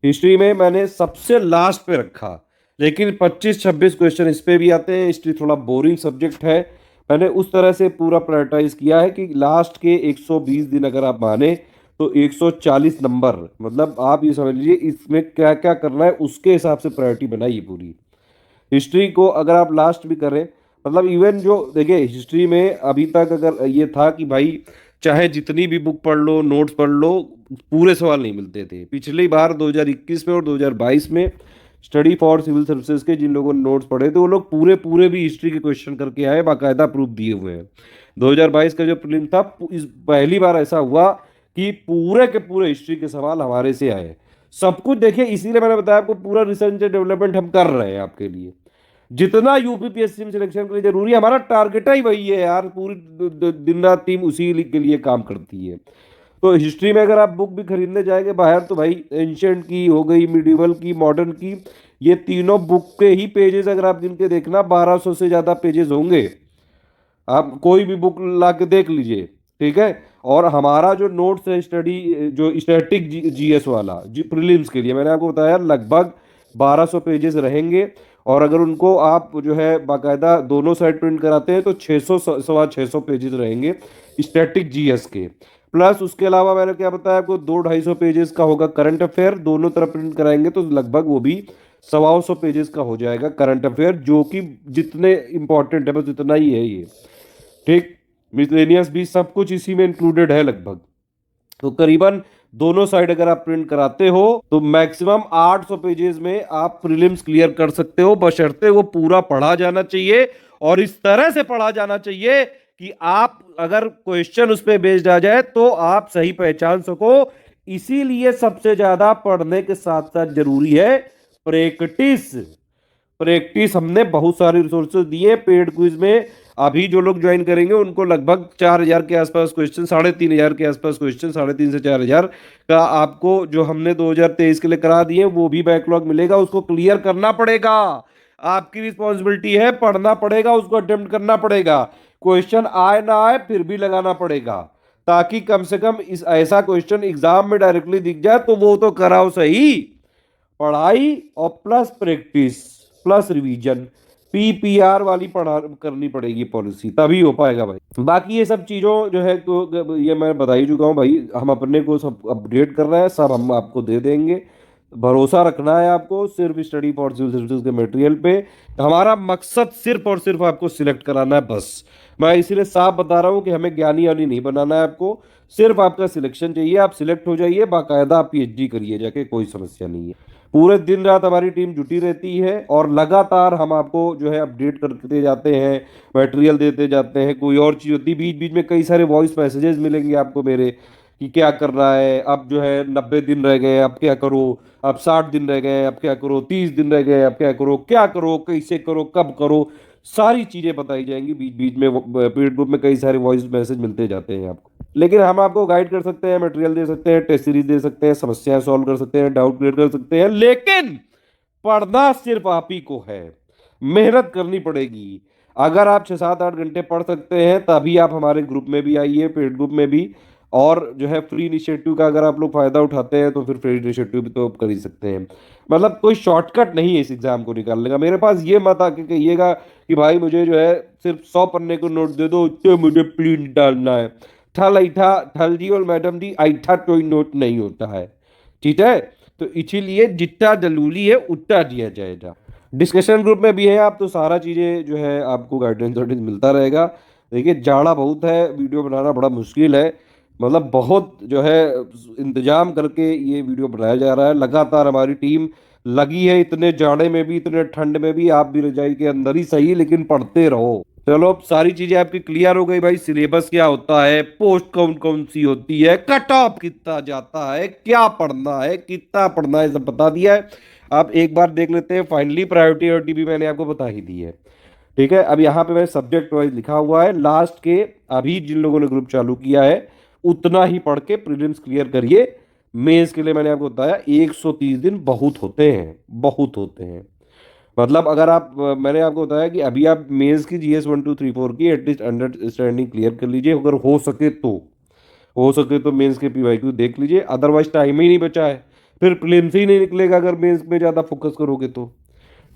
हिस्ट्री में मैंने सबसे लास्ट पे रखा, लेकिन 25-26 क्वेश्चन इस पे भी आते हैं। हिस्ट्री थोड़ा बोरिंग सब्जेक्ट है, मैंने उस तरह से पूरा प्रायोरिटाइज किया है कि लास्ट के 120 दिन अगर आप माने तो 140 नंबर, मतलब आप ये समझ लीजिए इसमें क्या क्या करना है उसके हिसाब से प्रायोरिटी बनाइए पूरी। हिस्ट्री को अगर आप लास्ट भी करें, मतलब इवन जो देखिए हिस्ट्री में अभी तक अगर ये था कि भाई चाहे जितनी भी बुक पढ़ लो, नोट्स पढ़ लो, पूरे सवाल नहीं मिलते थे। पिछली बार 2021 में और 2022 में स्टडी फॉर सिविल सर्विसेज के जिन लोगों ने नोट्स पढ़े थे वो लोग पूरे पूरे भी हिस्ट्री के क्वेश्चन करके आए, बाकायदा प्रूफ दिए हुए हैं। 2022 का जो प्रीलिम था, इस पहली बार ऐसा हुआ कि पूरे के पूरे हिस्ट्री के सवाल हमारे से आए। सब कुछ देखिए, इसीलिए मैंने बताया आपको पूरा रिसर्च एंड डेवलपमेंट हम कर रहे हैं आपके लिए। जितना यूपीपीएससी में सिलेक्शन के लिए जरूरी है, हमारा टारगेट ही वही है यार, पूरी दिन रात टीम उसी के लिए काम करती है। तो हिस्ट्री में अगर आप बुक भी खरीदने जाएंगे बाहर तो भाई एंशियंट की हो गई, मिडिवल की, मॉडर्न की, ये तीनों बुक के ही पेजेस अगर आप गिन के देखना 1200 से ज़्यादा पेजेस होंगे। आप कोई भी बुक ला के देख लीजिए, ठीक है। और हमारा जो नोट्स है स्टडी, जो स्टैटिक जीएस वाला जी प्रीलिम्स के लिए मैंने आपको बताया लगभग 1200 पेजेस रहेंगे। और अगर उनको आप जो है बाकायदा दोनों साइड प्रिंट कराते हैं तो 600 सवा 600 पेजेस रहेंगे स्टैटिक जीएस के। प्लस उसके अलावा मैंने क्या बताया आपको, 200-250 पेजेस का होगा करंट अफेयर, दोनों तरफ प्रिंट कराएंगे तो लगभग वो भी 125 पेजेस का हो जाएगा करंट अफेयर, जो कि जितने इंपॉर्टेंट है बस इतना ही है ये, ठीक। मिसलेनियस भी सब कुछ इसी में इंक्लूडेड है लगभग। तो करीबन दोनों साइड अगर आप प्रिंट कराते हो तो मैक्सिमम 800 पेजेस में आप प्रीलिम्स क्लियर कर सकते हो, बशर्ते वो पूरा पढ़ा जाना चाहिए और इस तरह से पढ़ा जाना चाहिए कि आप अगर क्वेश्चन उस पर बेस्ड आ जाए तो आप सही पहचान सको। इसीलिए सबसे ज्यादा पढ़ने के साथ साथ जरूरी है प्रैक्टिस। प्रैक्टिस हमने बहुत सारे रिसोर्सेज दिए पेड क्विज में। अभी जो लोग ज्वाइन करेंगे उनको लगभग 4000 के आसपास क्वेश्चन, 3500 के आसपास क्वेश्चन, 3500 से 4000 का आपको जो हमने 2023 के लिए करा दिए वो भी बैकलॉग मिलेगा, उसको क्लियर करना पड़ेगा। आपकी रिस्पॉन्सिबिलिटी है, पढ़ना पड़ेगा, उसको अटेम्प्ट करना पड़ेगा, क्वेश्चन आए ना आए फिर भी लगाना पड़ेगा, ताकि कम से कम इस ऐसा क्वेश्चन एग्जाम में डायरेक्टली दिख जाए तो वो तो कराओ सही। पढ़ाई और plus practice plus revision, PPR वाली पढ़ा करनी पड़ेगी पॉलिसी, तभी हो पाएगा भाई। बाकी ये सब चीज़ों जो है तो ये मैं बता ही चुका हूँ भाई, हम अपने को सब अपडेट कर रहे हैं, सब हम आपको दे देंगे। भरोसा रखना है आपको सिर्फ स्टडी फॉर सिविल सर्विसेज के मटेरियल पे। हमारा मकसद सिर्फ और सिर्फ आपको सिलेक्ट कराना है बस। मैं इसीलिए साफ बता रहा हूँ कि हमें ज्ञानी वानी नहीं बनाना है आपको, सिर्फ आपका सिलेक्शन चाहिए, आप सिलेक्ट हो जाइए, बाकायदा आप पीएचडी करिए जाके, कोई समस्या नहीं है। पूरे दिन रात हमारी टीम जुटी रहती है और लगातार हम आपको जो है अपडेट करते जाते हैं, मटेरियल देते जाते हैं। कोई और चीज़ होती, बीच बीच में कई सारे वॉइस मैसेजेस मिलेंगे आपको मेरे कि क्या कर रहा है, अब जो है 90 दिन रह गए अब क्या करो, अब 60 दिन रह गए अब क्या करो, 30 दिन रह गए अब क्या करो, क्या करो, कैसे करो, कब करो, सारी चीज़ें बताई जाएंगी। बीच बीच में पीरियड ग्रुप में कई सारे वॉइस मैसेज मिलते जाते हैं आपको। लेकिन हम आपको गाइड कर सकते हैं, मटेरियल दे सकते हैं, टेस्ट सीरीज दे सकते हैं, समस्याएं सॉल्व कर सकते हैं, डाउट क्लियर कर सकते हैं, लेकिन पढ़ना सिर्फ आप ही को है, मेहनत करनी पड़ेगी। अगर आप 6-7-8 घंटे पढ़ सकते हैं तभी आप हमारे ग्रुप में भी आइए, पेड ग्रुप में भी। और जो है फ्री इनिशिएटिव का अगर आप लोग फायदा उठाते हैं तो फिर फ्री इनिशिएटिव भी तो आप कर ही सकते हैं। मतलब कोई शॉर्टकट नहीं है इस एग्जाम को निकालने का। मेरे पास ये मत आके कहिएगा कि भाई मुझे जो है सिर्फ 100 पन्ने को नोट दे दो, उससे मुझे प्लीज डालना है। ठल ऐठा ठल जी और मैडम जी, ऐठा कोई नोट नहीं होता है, ठीक है। तो इसीलिए जितना जरूरी है उतना दिया जाएगा। डिस्कशन ग्रुप में भी है आप, तो सारा चीज़ें जो है आपको गाइडेंस वाइडेंस मिलता रहेगा। देखिए जाड़ा बहुत है, वीडियो बनाना बड़ा मुश्किल है, मतलब बहुत जो है इंतजाम करके ये वीडियो बनाया जा रहा है। लगातार हमारी टीम लगी है, इतने जाड़े में भी, इतने ठंड में भी। आप भी रजाई के अंदर ही सही लेकिन पढ़ते रहो। चलो अब सारी चीजें आपकी क्लियर हो गई भाई। सिलेबस क्या होता है, पोस्ट कौन कौन सी होती है, कट ऑफ कितना जाता है, क्या पढ़ना है, कितना पढ़ना है, सब बता दिया है। आप एक बार देख लेते हैं। फाइनली प्रायोरिटी भी मैंने आपको बता ही दी है, ठीक है। अब यहाँ पे मैंने सब्जेक्ट वाइज लिखा हुआ है, लास्ट के अभी जिन लोगों ने ग्रुप चालू किया है उतना ही पढ़ के प्रीलिम्स क्लियर करिए। मेंस के लिए मैंने आपको बताया 130 दिन बहुत होते हैं, बहुत होते हैं। मतलब अगर आप मैंने आपको बताया कि अभी आप मेंस की जीएस 1 2 3 4 की एटलीस्ट अंडरस्टैंडिंग क्लियर कर लीजिए, अगर हो सके तो मेंस के पीवाईक्यू देख लीजिए। अदरवाइज टाइम ही नहीं बचा है, फिर प्रीलिम्स ही नहीं निकलेगा अगर मेंस में ज़्यादा फोकस करोगे तो,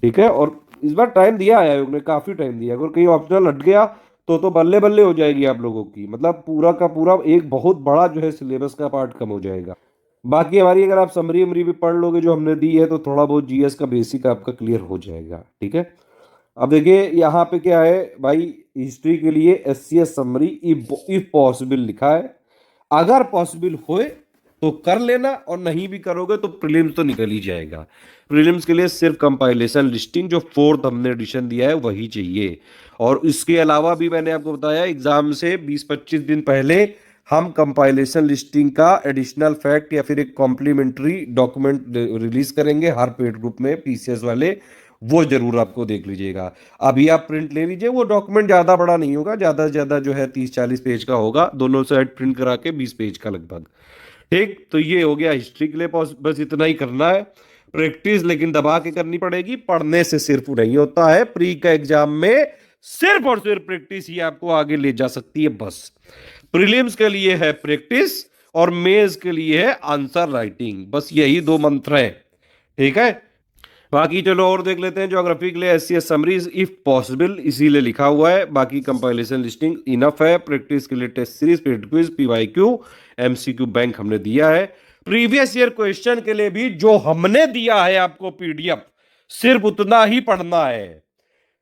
ठीक है। और इस बार टाइम दिया है आयोग ने, काफ़ी टाइम दिया। अगर कहीं ऑप्शनल हट गया तो बल्ले बल्ले हो जाएगी आप लोगों की, मतलब पूरा का पूरा एक बहुत बड़ा जो है सिलेबस का पार्ट कम हो जाएगा। बाकी हमारी अगर आप समरी वमरी भी पढ़ लोगे जो हमने दी है तो थोड़ा बहुत जीएस का बेसिक आपका क्लियर हो जाएगा। ठीक है, अब देखिए यहाँ पे क्या है भाई, हिस्ट्री के लिए एससीएस समरी इफ पॉसिबल लिखा है। अगर पॉसिबल होए तो कर लेना, और नहीं भी करोगे तो प्रीलिम्स तो निकल ही जाएगा। प्रीलिम्स के लिए सिर्फ कंपाइलेशन लिस्टिंग जो फोर्थ हमने एडिशन दिया है वही चाहिए। और इसके अलावा भी मैंने आपको बताया एग्जाम से 20-25 दिन पहले हम कंपाइलेशन लिस्टिंग का एडिशनल फैक्ट या फिर एक कॉम्प्लीमेंट्री डॉक्यूमेंट रिलीज करेंगे हर पेड ग्रुप में पीसीएस वाले, वो जरूर आपको देख लीजिएगा। अभी आप प्रिंट ले लीजिए, वो डॉक्यूमेंट ज्यादा बड़ा नहीं होगा, ज्यादा से ज्यादा जो है 30-40 पेज का होगा, दोनों साइड प्रिंट करा के 20 पेज का लगभग। ठीक, तो ये हो गया हिस्ट्री के लिए, बस इतना ही करना है। प्रैक्टिस लेकिन दबा के करनी पड़ेगी, पढ़ने से सिर्फ नहीं होता है। प्री का एग्जाम में सिर्फ और सिर्फ प्रैक्टिस ही आपको आगे ले जा सकती है बस। प्रीलिम्स के लिए है प्रैक्टिस और मेंस के लिए है आंसर राइटिंग, बस यही दो मंत्र हैं। ठीक है, बाकी चलो और देख लेते हैं। ज्योग्राफी के लिए एससीएस समरीज इफ पॉसिबल इसीलिए लिखा हुआ है, बाकी कंपाइलेशन लिस्टिंग इनफ है। प्रैक्टिस के लिए test series, paid quiz, PYQ, MCQ bank हमने दिया है। प्रीवियस ईयर क्वेश्चन के लिए भी जो हमने दिया है आपको पीडीएफ, सिर्फ उतना ही पढ़ना है।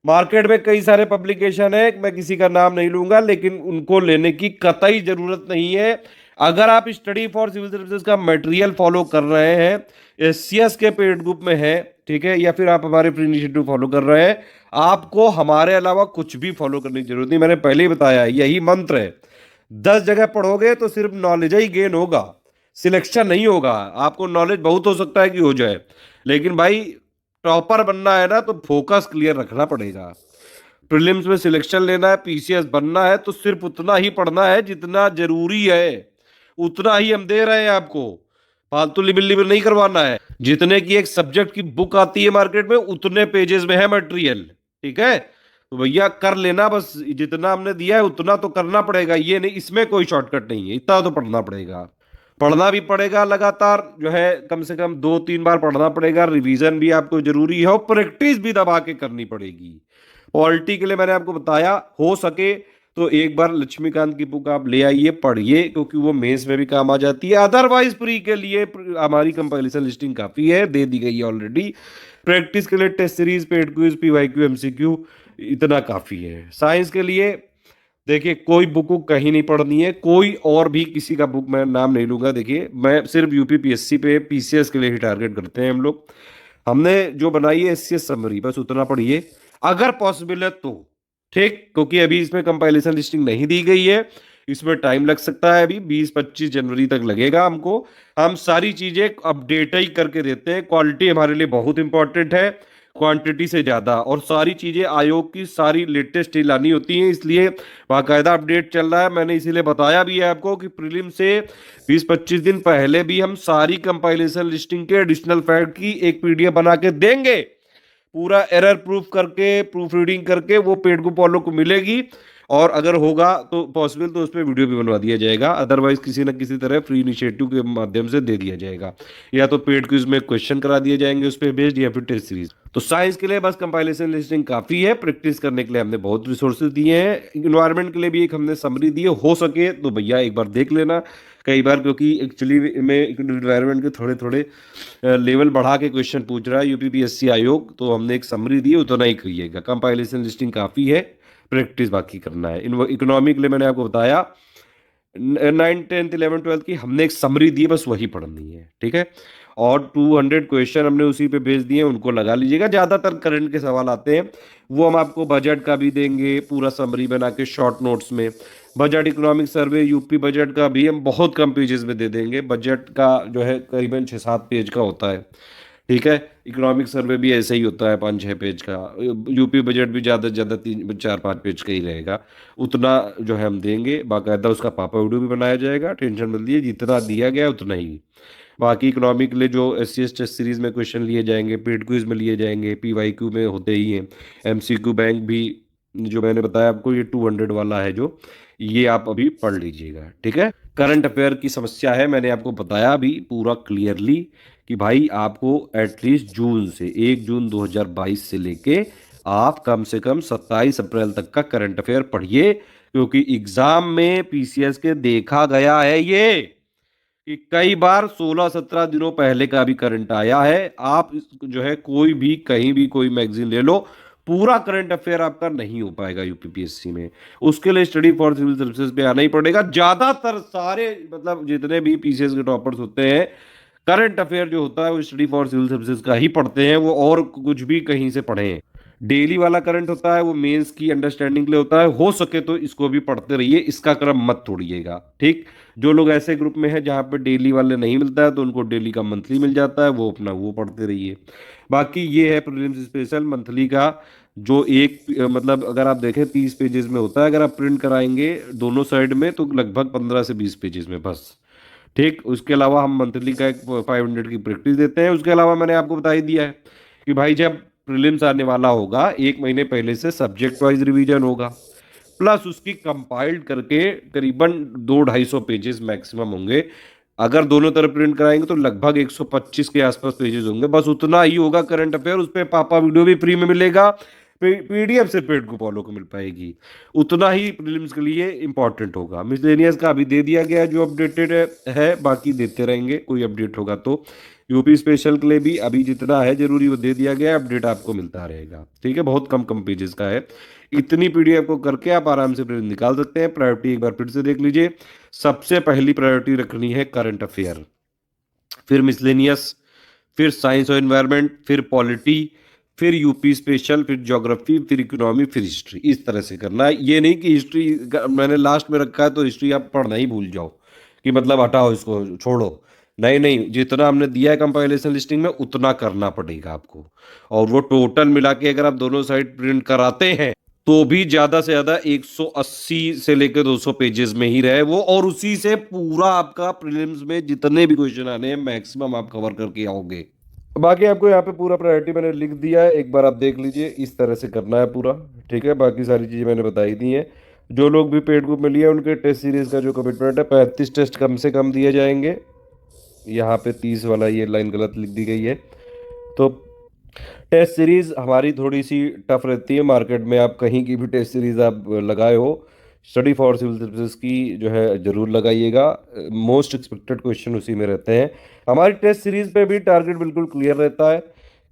मार्केट में कई सारे पब्लिकेशन है, मैं किसी का नाम नहीं लूंगा, लेकिन उनको लेने की कतई जरूरत नहीं है। अगर आप स्टडी फॉर सिविल सर्विसेज का मटेरियल फॉलो कर रहे हैं, एससीएस के पेड ग्रुप में है, ठीक है, या फिर आप हमारे फ्री इनिशिएटिव फॉलो कर रहे हैं, आपको हमारे अलावा कुछ भी फॉलो करने की जरूरत नहीं। मैंने पहले ही बताया है, यही मंत्र है। 10 जगह पढ़ोगे तो सिर्फ नॉलेज ही गेन होगा, सिलेक्शन नहीं होगा। आपको नॉलेज बहुत हो सकता है कि हो जाए, लेकिन भाई टॉपर बनना है ना तो फोकस क्लियर रखना पड़ेगा। प्रीलिम्स में सिलेक्शन लेना है, पीसीएस बनना है, तो सिर्फ उतना ही पढ़ना है जितना जरूरी है, उतना ही हम दे रहे हैं आपको। फालतू लिबिल्ली में नहीं करवाना है। जितने की एक सब्जेक्ट की बुक आती है मार्केट में, उतने पेजेस में है मटेरियल। ठीक है, तो भैया कर लेना, बस जितना हमने दिया है उतना तो करना पड़ेगा। ये नहीं, इसमें कोई शॉर्टकट नहीं है, इतना तो पढ़ना पड़ेगा। पढ़ना भी पड़ेगा लगातार, जो है कम से कम 2-3 बार पढ़ना पड़ेगा। रिवीजन भी आपको जरूरी है और प्रैक्टिस भी दबा के करनी पड़ेगी। पॉलिटी के लिए मैंने आपको बताया, हो सके तो एक बार लक्ष्मीकांत की बुक आप ले आइए, पढ़िए, क्योंकि वो मेंस में भी काम आ जाती है। अदरवाइज प्री के लिए हमारी कंपाइलेशन लिस्टिंग काफी है, दे दी गई है ऑलरेडी। प्रैक्टिस के लिए test series, paid quiz, PYQ, MCQ, इतना काफी है। साइंस के लिए देखिए कोई बुक कहीं नहीं पढ़नी है, कोई और भी किसी का बुक मैं नाम नहीं लूंगा। देखिए मैं सिर्फ यूपीपीएससी पे पीसीएस के लिए ही टारगेट करते हैं हम लोग। हमने जो बनाई है एससीएस समरी, बस उतना पढ़िए अगर पॉसिबल है तो। ठीक, क्योंकि अभी इसमें कंपाइलेशन लिस्टिंग नहीं दी गई है, इसमें टाइम लग सकता है, अभी 20-25 जनवरी तक लगेगा हमको। हम सारी चीजें अपडेट ही करके देते हैं, क्वालिटी हमारे लिए बहुत इंपॉर्टेंट है क्वांटिटी से ज्यादा, और सारी चीजें आयोग की सारी लेटेस्ट ही लानी होती हैं, इसलिए बाकायदा अपडेट चल रहा है। मैंने इसीलिए बताया भी है आपको कि प्रीलिम से 20-25 दिन पहले भी हम सारी कंपाइलेशन लिस्टिंग के एडिशनल फैक्ट की एक पीडीएफ बना के देंगे, पूरा एरर प्रूफ करके, प्रूफ रीडिंग करके, वो पेड ग्रुप वालों को मिलेगी। और अगर होगा तो पॉसिबल तो उस पर वीडियो भी बनवा दिया जाएगा, अदरवाइज किसी न किसी तरह फ्री इनिशिएटिव के माध्यम से दे दिया जाएगा, या तो पेड क्विज में क्वेश्चन करा दिए जाएंगे उस पर बेस्ड, या फिर टेस्ट सीरीज। तो साइंस के लिए बस कंपाइलेशन लिस्टिंग काफी है, प्रैक्टिस करने के लिए हमने बहुत रिसोर्सेज दिए हैं। इन्वायरमेंट के लिए भी एक हमने समरी दी है, हो सके तो भैया एक बार देख लेना कई बार, क्योंकि एक्चुअली में इन्वायरमेंट के थोड़े थोड़े लेवल बढ़ा के क्वेश्चन पूछ रहा है यूपीपीएससी आयोग, तो हमने एक समरी दी है, उतना ही करिएगा। कंपाइलेशन लिस्टिंग काफी है, प्रैक्टिस बाकी करना है। इकोनॉमी के लिए मैंने आपको बताया 9, 10, 11, 12 की हमने एक समरी दी है, बस वही पढ़नी है। ठीक है, और 200 क्वेश्चन हमने उसी पे भेज दिए, उनको लगा लीजिएगा। ज़्यादातर करंट के सवाल आते हैं, वो हम आपको बजट का भी देंगे पूरा समरी बना के शॉर्ट नोट्स में। Budget economic survey UP budget का भी हम बहुत कम पेजेस में दे देंगे, बजट का जो है करीबन 6-7 पेज का होता है। ठीक है, इकोनॉमिक सर्वे भी ऐसे ही होता है 5-6 पेज का। यूपी बजट भी ज़्यादा से ज़्यादा 3-4-5 पेज का ही रहेगा, उतना जो है हम देंगे। बाकायदा उसका पापा वीडियो भी बनाया जाएगा, टेंशन मत लीजिए, जितना दिया गया उतना ही। बाकी इकोनॉमी के लिए जो एससीएस टेस्ट सीरीज में क्वेश्चन लिए जाएंगे, पेड क्विज में लिए जाएंगे, पीवाईक्यू में होते ही हैं, एमसीक्यू बैंक भी जो मैंने बताया आपको, ये 200 वाला है जो, ये आप अभी पढ़ लीजिएगा। ठीक है, करंट अफेयर की समस्या है, मैंने आपको बताया अभी पूरा क्लियरली कि भाई आपको एटलीस्ट जून से 1 जून 2022 से लेके आप कम से कम 27 अप्रैल तक का करंट अफेयर पढ़िए, क्योंकि एग्जाम में पीसीएस के देखा गया है ये कि कई बार 16-17 दिनों पहले का भी करंट आया है। आप जो है कोई भी कहीं भी कोई मैगजीन ले लो, पूरा करंट अफेयर आपका नहीं हो पाएगा यूपीपीएससी में। उसके लिए स्टडी फॉर सिविल सर्विसेज पे आना ही पड़ेगा। ज्यादातर सारे मतलब जितने भी पीसीएस के टॉपर्स होते हैं, करंट अफेयर जो होता है वो स्टडी फॉर सिविल सर्विसेज का ही पढ़ते हैं, वो और कुछ भी कहीं से पढ़े। डेली वाला करंट होता है वो मेंस की अंडरस्टैंडिंग के लिए होता है, हो सके तो इसको भी पढ़ते रहिए, इसका क्रम मत तोड़िएगा, ठीक। जो लोग ऐसे ग्रुप में हैं जहाँ पे डेली वाले नहीं मिलता है तो उनको डेली का मंथली मिल जाता है, वो अपना वो पढ़ते रहिए। बाकी ये है प्रीलिम्स स्पेशल मंथली का, जो एक मतलब अगर आप देखें 30 पेजेस में होता है, अगर आप प्रिंट कराएंगे दोनों साइड में तो लगभग 15 से 20 पेजेस में बस, ठीक। उसके अलावा हम मंथली का एक 500 की प्रैक्टिस देते हैं। उसके अलावा मैंने आपको बता ही दिया है कि भाई जब प्रीलिम्स आने वाला होगा 1 महीने पहले से सब्जेक्ट वाइज रिवीजन होगा, प्लस उसकी कंपाइल्ड करके करीबन 200-250 पेजेस मैक्सिमम होंगे। अगर दोनों तरफ प्रिंट कराएंगे तो लगभग 125 के आसपास पेजेस होंगे, बस उतना ही होगा करंट अफेयर। उस पर पापा वीडियो भी फ्री में मिलेगा, पीडीएफ से पेड को फॉलो को मिल पाएगी। उतना ही प्रीलिम्स के लिए इंपॉर्टेंट होगा। मिसलेनियस का अभी दे दिया गया जो अपडेटेड है, बाकी देते रहेंगे, कोई अपडेट होगा तो। यूपी स्पेशल के लिए भी अभी जितना है जरूरी वो दे दिया गया है, अपडेट आपको मिलता रहेगा, ठीक है। बहुत कम कम पेजेस का है, इतनी पीडीएफ को करके आप आराम से प्रिंट निकाल सकते हैं। प्रायोरिटी एक बार फिर से देख लीजिए, सबसे पहली प्रायोरिटी रखनी है करंट अफेयर, फिर मिसलेनियस, फिर साइंस और एनवायरनमेंट, फिर पॉलिटी, फिर यूपी स्पेशल, फिर ज्योग्राफी, फिर इकोनॉमी, फिर हिस्ट्री। इस तरह से करना है। ये नहीं कि हिस्ट्री मैंने लास्ट में रखा है तो हिस्ट्री आप पढ़ना ही भूल जाओ कि मतलब हटाओ इसको छोड़ो। नहीं नहीं, जितना हमने दिया है कंपाइलेशन लिस्टिंग में उतना करना पड़ेगा आपको। और वो टोटल मिला के अगर आप दोनों साइड प्रिंट कराते हैं तो भी ज्यादा से ज्यादा 180 से लेकर 200 पेजेस में ही रहे वो, और उसी से पूरा आपका प्रीलिम्स में जितने भी क्वेश्चन आने हैं मैक्सिमम आप कवर करके आओगे। बाकी आपको यहाँ पे पूरा प्रायोरिटी मैंने लिख दिया है, एक बार आप देख लीजिए, इस तरह से करना है पूरा, ठीक है। बाकी सारी चीज़ें मैंने बताई दी हैं। जो लोग भी पेड ग्रुप में लिए उनके टेस्ट सीरीज का जो कमिटमेंट है, 35 टेस्ट कम से कम दिए जाएंगे। यहाँ पे 30 वाला ये लाइन गलत लिख दी गई है। तो टेस्ट सीरीज हमारी थोड़ी सी टफ रहती है, मार्केट में आप कहीं की भी टेस्ट सीरीज आप लगाए हो, स्टडी फॉर सिविल सर्विसेज की जो है जरूर लगाइएगा। मोस्ट एक्सपेक्टेड क्वेश्चन उसी में रहते हैं। हमारी टेस्ट सीरीज पे भी टारगेट बिल्कुल क्लियर रहता है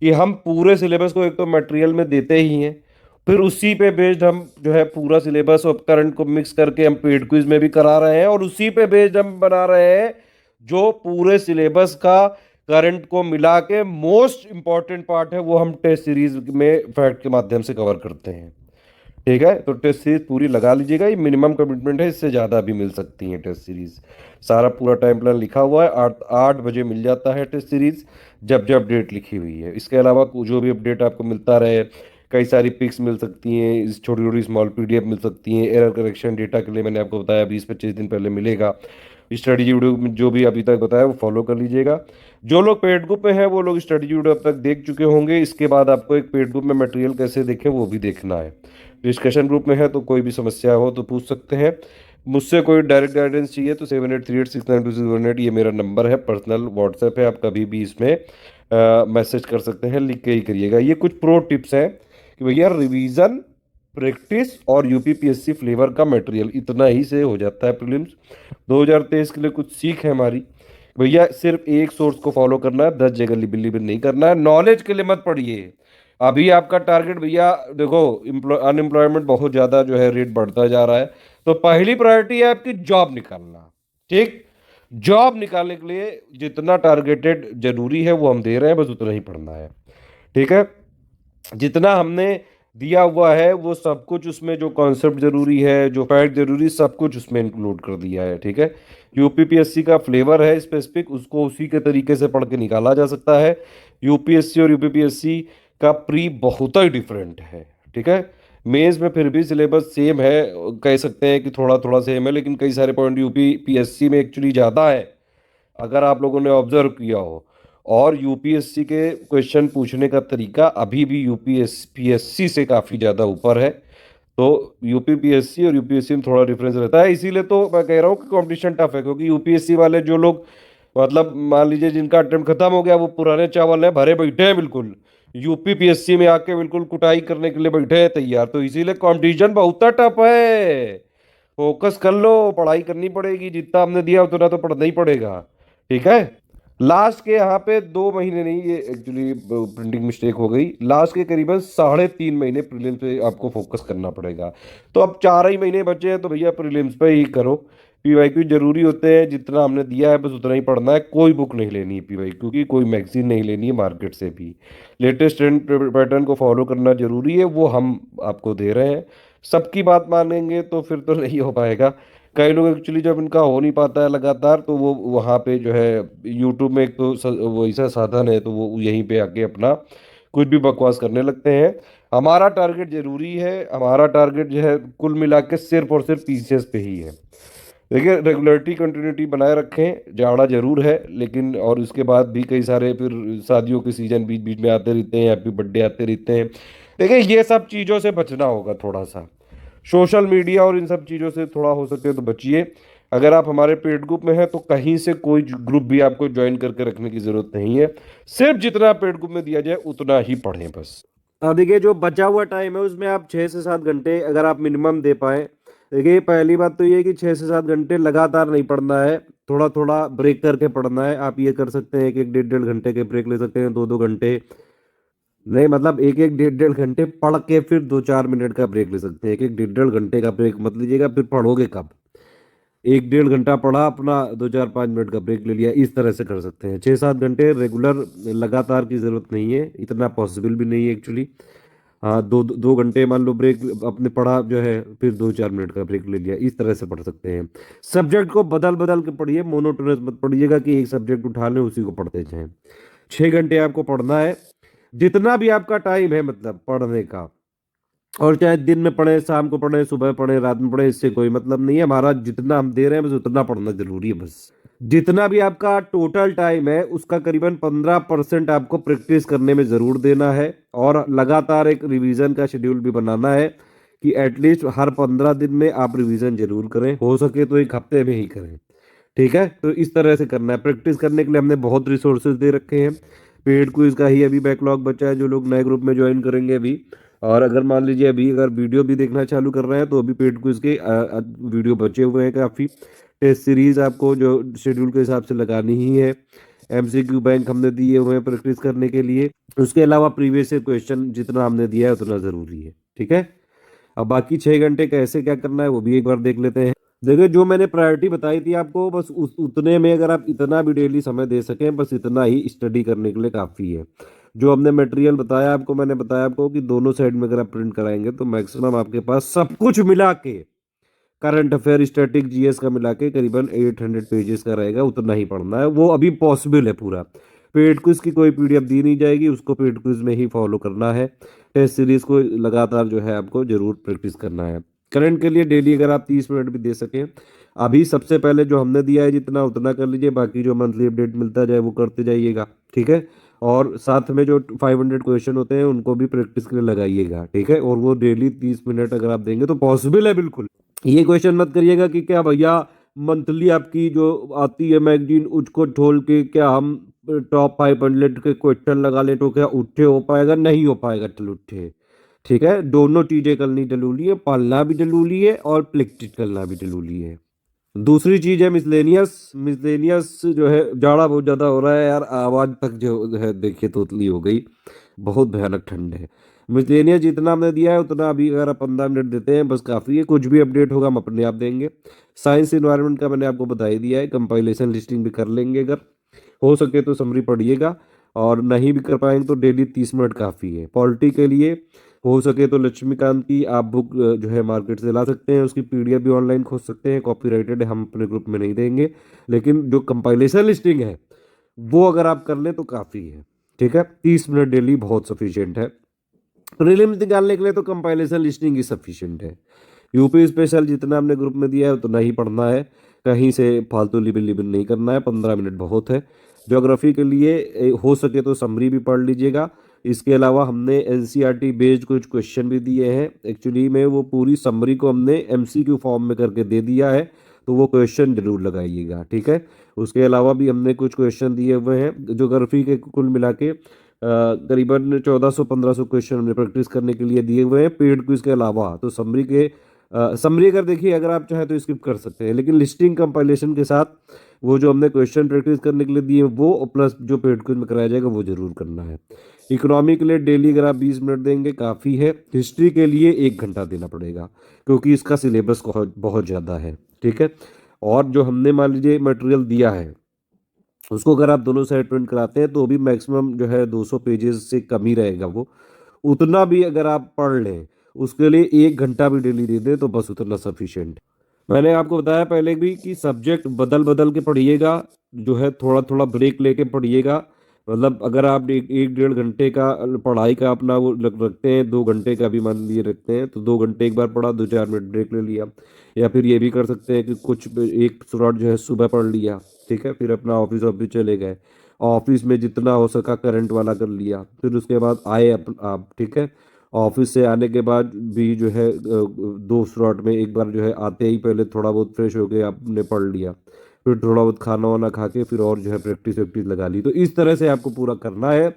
कि हम पूरे सिलेबस को एक तो मटेरियल में देते ही हैं, फिर उसी पे बेस्ड हम जो है पूरा सिलेबस और करंट को मिक्स करके हम पेड क्विज में भी करा रहे हैं, और उसी पे बेस्ड हम बना रहे हैं जो पूरे सिलेबस का करंट को मिला के मोस्ट इंपॉर्टेंट पार्ट है वो हम टेस्ट सीरीज में फैक्ट के माध्यम से कवर करते हैं, ठीक है। तो टेस्ट सीरीज पूरी लगा लीजिएगा, ये मिनिमम कमिटमेंट है, इससे ज़्यादा भी मिल सकती है टेस्ट सीरीज। सारा पूरा टाइम प्लान लिखा हुआ है, 8 बजे मिल जाता है टेस्ट सीरीज जब जब अपडेट लिखी हुई है। इसके अलावा जो भी अपडेट आपको मिलता रहे, कई सारी पिक्स मिल सकती हैं, छोटी छोटी स्मॉल पीडीएफ मिल सकती हैं। एरर करेक्शन डेटा के लिए मैंने आपको बताया 20-25 दिन पहले मिलेगा। स्ट्रेटजी वीडियो जो भी अभी तक बताया वो फॉलो कर लीजिएगा। जो लोग पेड ग्रुप में हैं वो लोग स्ट्रेटजी वीडियो अब तक देख चुके होंगे। इसके बाद आपको एक पेड ग्रुप में मटेरियल कैसे देखें वो भी देखना है। डिस्कशन ग्रुप में है तो कोई भी समस्या हो तो पूछ सकते हैं मुझसे। कोई डायरेक्ट गाइडेंस चाहिए तो 7838692618 ये मेरा नंबर है, पर्सनल व्हाट्सएप है, आप कभी भी इसमें मैसेज कर सकते हैं, लिख के ही करिएगा। ये कुछ प्रो टिप्स हैं कि भैया रिवीजन, प्रैक्टिस और यूपीपीएससी फ्लेवर का मटेरियल, इतना ही से हो जाता है प्रीलिम्स 2023 के लिए। कुछ सीख है हमारी भैया, सिर्फ एक सोर्स को फॉलो करना है, 10 जगह लिबिल लिबिल नहीं करना है। नॉलेज के लिए मत पढ़िए। अभी आपका टारगेट भैया देखो, अनएम्प्लॉयमेंट बहुत ज़्यादा जो है रेट बढ़ता जा रहा है, तो पहली प्रायोरिटी है आपकी जॉब निकालना, ठीक। जॉब निकालने के लिए जितना टारगेटेड जरूरी है वो हम दे रहे हैं, बस उतना ही पढ़ना है, ठीक है। जितना हमने दिया हुआ है वो सब कुछ उसमें, जो कॉन्सेप्ट जरूरी है, जो फैक्ट जरूरी, सब कुछ उसमें इंक्लूड कर दिया है, ठीक है। यूपीपीएससी का फ्लेवर है स्पेसिफिक, उसको उसी के तरीके से पढ़ के निकाला जा सकता है। यूपीएससी और यूपीपीएससी का प्री बहुत ही डिफरेंट है, ठीक है। मेंस में फिर भी सिलेबस सेम है, कह सकते हैं कि थोड़ा थोड़ा सेम है, लेकिन कई सारे पॉइंट यूपीपीएससी में एक्चुअली ज़्यादा है, अगर आप लोगों ने ऑब्जर्व किया हो। और यूपीएससी के क्वेश्चन पूछने का तरीका अभी भी यूपीएससी से काफ़ी ज़्यादा ऊपर है। तो यूपीपीएससी और यूपीएससी में थोड़ा डिफरेंस रहता है, इसीलिए तो मैं कह रहा हूँ कि कंपटीशन टफ है। क्योंकि यूपीएससी वाले जो लोग मतलब मान लीजिए जिनका अटेम्प्ट खत्म हो गया, वो पुराने चावल हैं, भरे बैठे हैं बिल्कुल, यूपी पीएससी में आके बिल्कुल कुटाई करने के लिए बैठे हैं तैयार, तो इसीलिए कंपटीशन बहुत टफ है। फोकस कर लो, पढ़ाई करनी पड़ेगी, जितना हमने दिया उतना तो पढ़ना ही पड़ेगा। ठीक है। लास्ट के यहाँ पे 2 महीने नहीं, ये एक्चुअली प्रिंटिंग मिस्टेक हो गई, लास्ट के करीबन 3.5 महीने प्रीलिम्स पे आपको फोकस करना पड़ेगा। तो अब 4 ही महीने बचे हैं, तो भैया प्रीलिम्स पे ही करो। पीवाईक्यू जरूरी होते हैं, जितना हमने दिया है बस उतना ही पढ़ना है, कोई बुक नहीं लेनी है पीवाईक्यू की, कोई मैगजीन नहीं लेनी है मार्केट से भी। लेटेस्ट ट्रेंड पैटर्न को फॉलो करना जरूरी है, वो हम आपको दे रहे हैं। सबकी बात मानेंगे तो फिर तो नहीं हो पाएगा। कई लोग एक्चुअली जब इनका हो नहीं पाता है लगातार, तो वो वहाँ पे जो है यूट्यूब में एक तो वो ऐसा साधन है, तो वो यहीं पे आके अपना कुछ भी बकवास करने लगते हैं। हमारा टारगेट जरूरी है, हमारा टारगेट जो है कुल मिला के सिर्फ और सिर्फ पीसीएस पे ही है। देखिए, रेगुलरिटी कंटिन्यूटी बनाए रखें, जाड़ा जरूर है लेकिन, और उसके बाद भी कई सारे फिर शादियों के सीजन बीच बीच में आते रहते हैं, हैप्पी बर्थडे आते रहते हैं। देखिए, ये सब चीज़ों से बचना होगा थोड़ा सा, सोशल मीडिया और इन सब चीज़ों से थोड़ा हो सके तो बचिए। अगर आप हमारे पेड ग्रुप में हैं तो कहीं से कोई ग्रुप भी आपको ज्वाइन करके रखने की ज़रूरत नहीं है, सिर्फ जितना पेड ग्रुप में दिया जाए उतना ही पढ़ें बस। अब देखिए, जो बचा हुआ टाइम है उसमें आप 6 से 7 घंटे अगर आप मिनिमम दे पाए। देखिए, पहली बात तो ये है कि 6 से 7 घंटे लगातार नहीं पढ़ना है, थोड़ा थोड़ा ब्रेक करके पढ़ना है। आप ये कर सकते हैं कि 1-1.5 घंटे के ब्रेक ले सकते हैं, 2-2 घंटे नहीं, मतलब 1-1, 1.5 घंटे पढ़ के फिर 2-4 मिनट का ब्रेक ले सकते हैं। 1-1, 1.5 घंटे का ब्रेक मत लीजिएगा, फिर पढ़ोगे कब? 1-1.5 घंटा पढ़ा, अपना 2-4-5 मिनट का ब्रेक ले लिया, इस तरह से कर सकते हैं। 6-7 घंटे रेगुलर लगातार की जरूरत नहीं है, इतना पॉसिबल भी नहीं है एक्चुअली। हाँ, 2 2 घंटे मान लो ब्रेक अपने पढ़ा जो है, फिर 2-4 मिनट का ब्रेक ले लिया, इस तरह से पढ़ सकते हैं। सब्जेक्ट को बदल बदल के पढ़िए, मोनोटोनस मत पढ़िएगा कि एक सब्जेक्ट उठा लें उसी को पढ़ते जाएं। 6 घंटे आपको पढ़ना है, जितना भी आपका टाइम है मतलब पढ़ने का, और चाहे दिन में पढ़े, शाम को पढ़े, सुबह पढ़े, रात में पढ़े, इससे कोई मतलब नहीं है। हमारा जितना हम दे रहे हैं बस उतना पढ़ना जरूरी है बस। जितना भी आपका टोटल टाइम है उसका करीबन 15% आपको प्रैक्टिस करने में ज़रूर देना है, और लगातार एक रिवीजन का शेड्यूल भी बनाना है कि एटलीस्ट हर 15 दिन में आप रिवीजन जरूर करें, हो सके तो एक हफ्ते में ही करें। ठीक है, तो इस तरह से करना है। प्रैक्टिस करने के लिए हमने बहुत रिसोर्सेज दे रखे हैं। पेड क्विज का ही अभी बैकलॉग बचा है, जो लोग नए ग्रुप में ज्वाइन करेंगे अभी। और अगर मान लीजिए अभी अगर वीडियो भी देखना चालू कर रहे हैं तो अभी पेड क्विज के वीडियो बचे हुए हैं काफ़ी। टेस्ट सीरीज आपको जो शेड्यूल के हिसाब से लगानी ही है। एमसीक्यू बैंक हमने दिए हुए हैं प्रैक्टिस करने के लिए। उसके अलावा प्रीवियस क्वेश्चन जितना हमने दिया है उतना ज़रूरी है। ठीक है, अब बाकी 6 घंटे कैसे क्या करना है वो भी एक बार देख लेते हैं। देखिए, जो मैंने प्रायोरिटी बताई थी आपको, बस उतने में अगर आप इतना भी डेली समय दे सकें, बस इतना ही स्टडी करने के लिए काफ़ी है। जो हमने मटेरियल बताया आपको, मैंने बताया आपको कि दोनों साइड में अगर आप प्रिंट कराएंगे तो मैक्सिमम आपके पास सब कुछ मिला के, करंट अफेयर, स्टैटिक, जीएस का मिला के करीबन 800 पेजेस का रहेगा, उतना ही पढ़ना है। वो अभी पॉसिबल है पूरा। पेड क्विज की कोई पीडीएफ दी नहीं जाएगी, उसको पेड क्विज में ही फॉलो करना है। टेस्ट सीरीज को लगातार जो है आपको जरूर प्रैक्टिस करना है। करंट के लिए डेली अगर आप 30 मिनट भी दे सकें, अभी सबसे पहले जो हमने दिया है जितना उतना कर लीजिए, बाकी जो मंथली अपडेट मिलता जाए वो करते जाइएगा। ठीक है, और साथ में जो 500 क्वेश्चन होते हैं उनको भी प्रैक्टिस के लिए लगाइएगा। ठीक है, और वो डेली 30 मिनट अगर आप देंगे तो पॉसिबल है बिल्कुल। ये क्वेश्चन मत करिएगा कि क्या भैया मंथली आपकी जो आती है मैगजीन उसको छोड़ के क्या हम टॉप 500 के क्वेश्चन लगा ले तो क्या उठे हो पाएगा? नहीं हो पाएगा, चल उठे। ठीक है, दोनों चीजें करनी जरूरी है, पढ़ना भी जरूरी है और प्रैक्टिस करना भी जरूरी है। दूसरी चीज है मिसलेनियस। मिसलेनियस जो है, जाड़ा बहुत ज्यादा हो रहा है यार, आवाज तक जो है देखिए तोतली हो गई, बहुत भयानक ठंड है। मिसलेनियस जितना हमने दिया है उतना अभी अगर आप 15 मिनट देते हैं बस काफ़ी है। कुछ भी अपडेट होगा हम अपने आप देंगे। साइंस इन्वायरमेंट का मैंने आपको बता ही दिया है, कंपाइलेशन लिस्टिंग भी कर लेंगे, अगर हो सके तो समरी पढ़िएगा, और नहीं भी कर पाएंगे तो डेली 30 मिनट काफ़ी है। पॉलिटी के लिए हो सके तो लक्ष्मीकांत की आप बुक जो है मार्केट से ला सकते हैं, उसकी पीडीएफ भी ऑनलाइन खोज सकते हैं, कॉपीराइटेड है, हम अपने ग्रुप में नहीं देंगे। लेकिन जो कंपाइलेशन लिस्टिंग है वो अगर आप कर लें तो काफ़ी है। ठीक है, 30 मिनट डेली बहुत सफिशियंट है। प्रीलिम्स निकालने के लिए तो कंपाइलेशन लिस्टिंग ही सफिशियंट है। यूपी स्पेशल जितना हमने ग्रुप में दिया है उतना ही पढ़ना है, कहीं से फालतू लिबिन लिबिन नहीं करना है। 15 मिनट बहुत है। ज्योग्राफी के लिए हो सके तो समरी भी पढ़ लीजिएगा। इसके अलावा हमने एनसीईआरटी बेस्ड कुछ क्वेश्चन भी दिए हैं, एक्चुअली में वो पूरी समरी को हमने एमसीक्यू फॉर्म में करके दे दिया है, तो वो क्वेश्चन जरूर लगाइएगा। ठीक है, उसके अलावा भी हमने कुछ क्वेश्चन दिए हुए हैं ज्योग्राफी के, कुल मिला के करीबन 1400-1500 क्वेश्चन हमने प्रैक्टिस करने के लिए दिए हुए हैं पेड क्विज के अलावा। तो समरी अगर देखिए, अगर आप चाहें तो स्किप कर सकते हैं, लेकिन लिस्टिंग कंपाइलेशन के साथ वो जो हमने क्वेश्चन प्रैक्टिस करने के लिए दिए हैं वो प्लस जो पेड क्विज में कराया जाएगा वो जरूर करना है। इकोनॉमी के लिए डेली अगर आप 20 मिनट देंगे काफ़ी है। हिस्ट्री के लिए 1 घंटा देना पड़ेगा क्योंकि इसका सिलेबस बहुत बहुत ज़्यादा है, ठीक है। और जो हमने मान लीजिए मटेरियल दिया है उसको अगर आप दोनों साइड प्रिंट कराते हैं तो भी मैक्सिमम जो है 200 पेजेस से कम ही रहेगा वो। उतना भी अगर आप पढ़ लें उसके लिए 1 घंटा भी डेली दे दें तो बस उतना सफिशिएंट। मैंने आपको बताया पहले भी कि सब्जेक्ट बदल बदल के पढ़िएगा, जो है थोड़ा थोड़ा ब्रेक लेके पढ़िएगा। मतलब अगर आप एक 1.5 घंटे का पढ़ाई का अपना वो रखते हैं, 2 घंटे का भी मान लिए रखते हैं, तो 2 घंटे एक बार पढ़ा, 2-4 मिनट ब्रेक ले लिया। या फिर ये भी कर सकते हैं कि कुछ एक स्लॉट जो है सुबह पढ़ लिया, ठीक है, फिर अपना ऑफिस ऑफिस चले गए, ऑफिस में जितना हो सका करंट वाला कर लिया, फिर उसके बाद आए आप, ठीक है। ऑफिस से आने के बाद भी जो है 2 स्लॉट में एक बार जो है आते ही पहले थोड़ा बहुत फ्रेश होके आपने पढ़ लिया, फिर थोड़ा बहुत खाना वाना खा के फिर और जो है प्रैक्टिस वैक्टिस लगा ली। तो इस तरह से आपको पूरा करना है।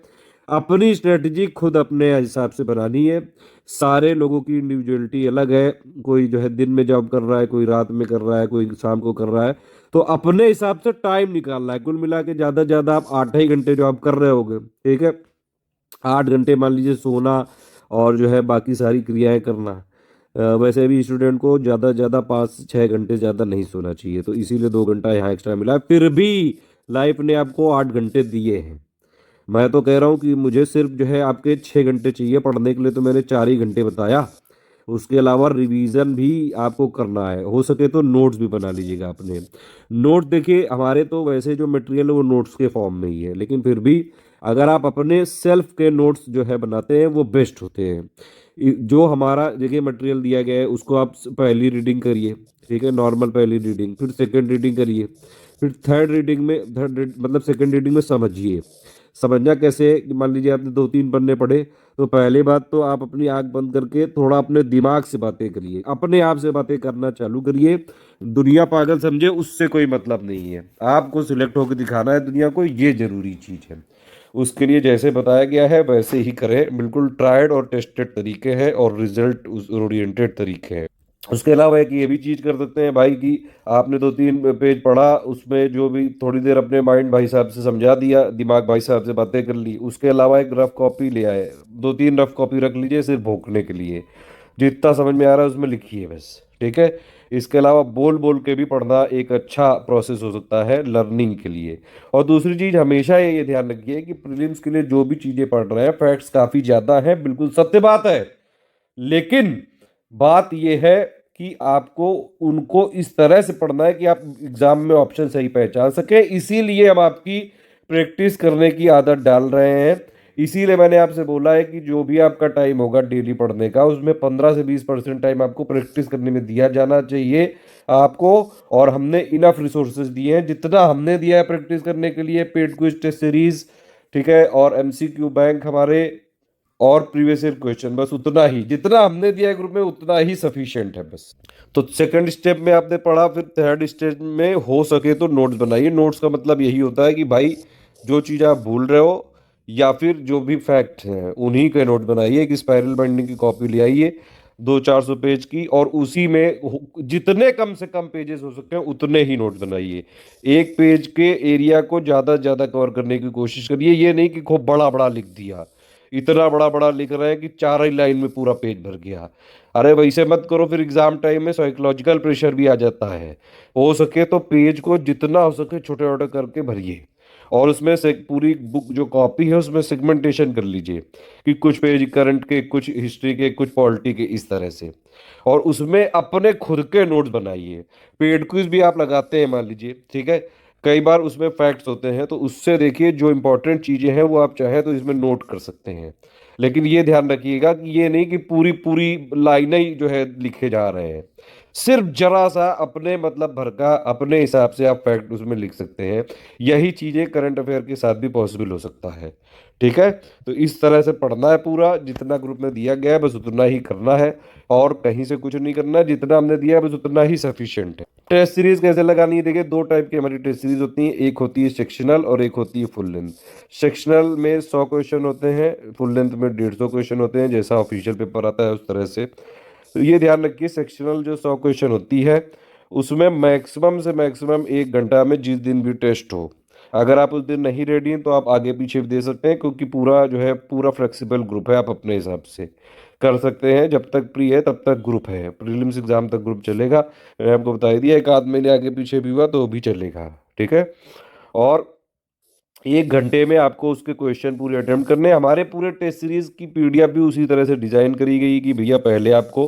अपनी स्ट्रेटजी खुद अपने हिसाब से बनानी है। सारे लोगों की इंडिविजुअलिटी अलग है, कोई जो है दिन में जॉब कर रहा है, कोई रात में कर रहा है, कोई शाम को कर रहा है। तो अपने हिसाब से टाइम निकालना है। कुल मिला के ज़्यादा से ज़्यादा आप 8 ही घंटे जॉब कर रहे होगे, ठीक है। 8 घंटे मान लीजिए सोना और जो है बाकी सारी क्रियाएं करना। वैसे भी स्टूडेंट को ज़्यादा से ज़्यादा 5-6 घंटे ज़्यादा नहीं सोना चाहिए, तो इसीलिए 2 घंटा यहाँ एक्स्ट्रा मिला है। फिर भी लाइफ ने आपको 8 घंटे दिए हैं। मैं तो कह रहा हूँ कि मुझे सिर्फ जो है आपके 6 घंटे चाहिए पढ़ने के लिए, तो मैंने 4 ही घंटे बताया। उसके अलावा रिवीजन भी आपको करना है, हो सके तो नोट्स भी बना लीजिएगा अपने। नोट देखिए, हमारे तो वैसे जो मटेरियल है वो नोट्स के फॉर्म में ही है, लेकिन फिर भी अगर आप अपने सेल्फ के नोट्स जो है बनाते हैं वो बेस्ट होते हैं। जो हमारा देखिए मटेरियल दिया गया है उसको आप पहली रीडिंग करिए, ठीक है, नॉर्मल पहली रीडिंग, फिर सेकंड रीडिंग करिए, फिर मतलब सेकंड रीडिंग में समझिए। समझना कैसे है कि मान लीजिए आपने 2-3 पन्ने पढ़े, तो पहले बात तो आप अपनी आंख बंद करके थोड़ा अपने दिमाग से बातें करिए, अपने आप से बातें करना चालू करिए। दुनिया पागल समझे उससे कोई मतलब नहीं है, आपको सिलेक्ट होकर दिखाना है दुनिया को, ये जरूरी चीज है। उसके लिए जैसे बताया गया है वैसे ही करें, बिल्कुल ट्राइड और टेस्टेड तरीके हैं और रिजल्ट ओरिएंटेड तरीके हैं। उसके अलावा एक ये भी चीज कर सकते हैं भाई कि आपने 2-3 पेज पढ़ा, उसमें जो भी थोड़ी देर अपने माइंड भाई साहब से समझा दिया, दिमाग भाई साहब से बातें कर ली। उसके अलावा एक रफ कॉपी ले आए, 2-3 रफ कॉपी रख लीजिए सिर्फ भोंकने के लिए, जितना समझ में आ रहा है उसमें लिखिए बस, ठीक है। इसके अलावा बोल बोल के भी पढ़ना एक अच्छा प्रोसेस हो सकता है लर्निंग के लिए। और दूसरी चीज हमेशा ये ध्यान रखिए कि प्रीलिम्स के लिए जो भी चीजें पढ़ रहे हैं फैक्ट्स काफी ज्यादा है, बिल्कुल सत्य बात है, लेकिन बात यह है कि आपको उनको इस तरह से पढ़ना है कि आप एग्जाम में ऑप्शन सही पहचान सके। इसीलिए हम आपकी प्रैक्टिस करने की आदत डाल रहे हैं। इसीलिए मैंने आपसे बोला है कि जो भी आपका टाइम होगा डेली पढ़ने का, उसमें 15 से 20% टाइम आपको प्रैक्टिस करने में दिया जाना चाहिए आपको। और हमने इनफ रिसोर्सेज दिए हैं, जितना हमने दिया है प्रैक्टिस करने के लिए, पेड क्विज टेस्ट सीरीज, ठीक है, और एमसीक्यू बैंक हमारे, और प्रीवियस ईयर क्वेश्चन, बस उतना ही जितना हमने दिया है ग्रुप में उतना ही सफिशिएंट है बस। तो सेकंड स्टेप में आपने पढ़ा, फिर थर्ड स्टेप में हो सके तो नोट्स बनाइए। नोट्स का मतलब यही होता है कि भाई जो चीज़ आप भूल रहे हो या फिर जो भी फैक्ट हैं उन्हीं के नोट बनाइए। एक स्पाइरल बाइंडिंग की कॉपी ले आइए 200-400 पेज की, और उसी में जितने कम से कम पेजेस हो सकते हैं उतने ही नोट बनाइए। एक पेज के एरिया को ज़्यादा से ज़्यादा कवर करने की कोशिश करिए, ये नहीं कि खूब बड़ा बड़ा लिख दिया, इतना बड़ा बड़ा लिख रहे हैं कि 4 ही लाइन में पूरा पेज भर गया। अरे वैसे मत करो, फिर एग्जाम टाइम में साइकोलॉजिकल प्रेशर भी आ जाता है। हो सके तो पेज को जितना हो सके छोटे छोटे करके भरिए, और उसमें से पूरी बुक जो कॉपी है उसमें सेगमेंटेशन कर लीजिए कि कुछ पेज करंट के, कुछ हिस्ट्री के, कुछ पॉलिटी के, इस तरह से। और उसमें अपने खुद के नोट्स बनाइए। पेड क्विज भी आप लगाते हैं मान लीजिए, ठीक है, कई बार उसमें फैक्ट्स होते हैं, तो उससे देखिए जो इंपॉर्टेंट चीज़ें हैं वो आप चाहें तो इसमें नोट कर सकते हैं। लेकिन ये ध्यान रखिएगा कि ये नहीं कि पूरी पूरी लाइनें ही जो है लिखे जा रहे हैं। सिर्फ जरा सा अपने मतलब भर का अपने हिसाब से आप फैक्ट उसमें लिख सकते हैं। यही चीजें करंट अफेयर के साथ भी पॉसिबल हो सकता है। ठीक है। तो इस तरह से पढ़ना है, पूरा जितना ग्रुप में दिया गया है बस उतना ही करना है, और कहीं से कुछ नहीं करना है। जितना हमने दिया है बस उतना ही सफिशिएंट है। टेस्ट सीरीज कैसे लगानी है, देखिए दो टाइप की हमारी टेस्ट सीरीज होती है, एक होती है सेक्शनल और एक होती है फुल लेंथ। सेक्शनल में 100 क्वेश्चन होते हैं, फुल लेंथ में 150 क्वेश्चन होते हैं, जैसा ऑफिशियल पेपर आता है उस तरह से। तो ये ध्यान रखिए, सेक्शनल जो 100 क्वेश्चन होती है उसमें मैक्सिमम से मैक्सिमम 1 घंटा में जिस दिन भी टेस्ट हो, अगर आप उस दिन नहीं रेडी हैं तो आप आगे पीछे भी दे सकते हैं, क्योंकि पूरा जो है पूरा फ्लेक्सिबल ग्रुप है, आप अपने हिसाब से कर सकते हैं। जब तक प्री है तब तक ग्रुप है, प्रीलिम्स एग्जाम तक ग्रुप चलेगा। मैंने आपको बता ही दिया, एक आध महीने आगे पीछे भी हुआ तो भी चलेगा। ठीक है। और 1 घंटे में आपको उसके क्वेश्चन पूरे अटेम्प्ट करने हैं। हमारे पूरे टेस्ट सीरीज की पीडीएफ भी उसी तरह से डिजाइन करी गई कि भैया पहले आपको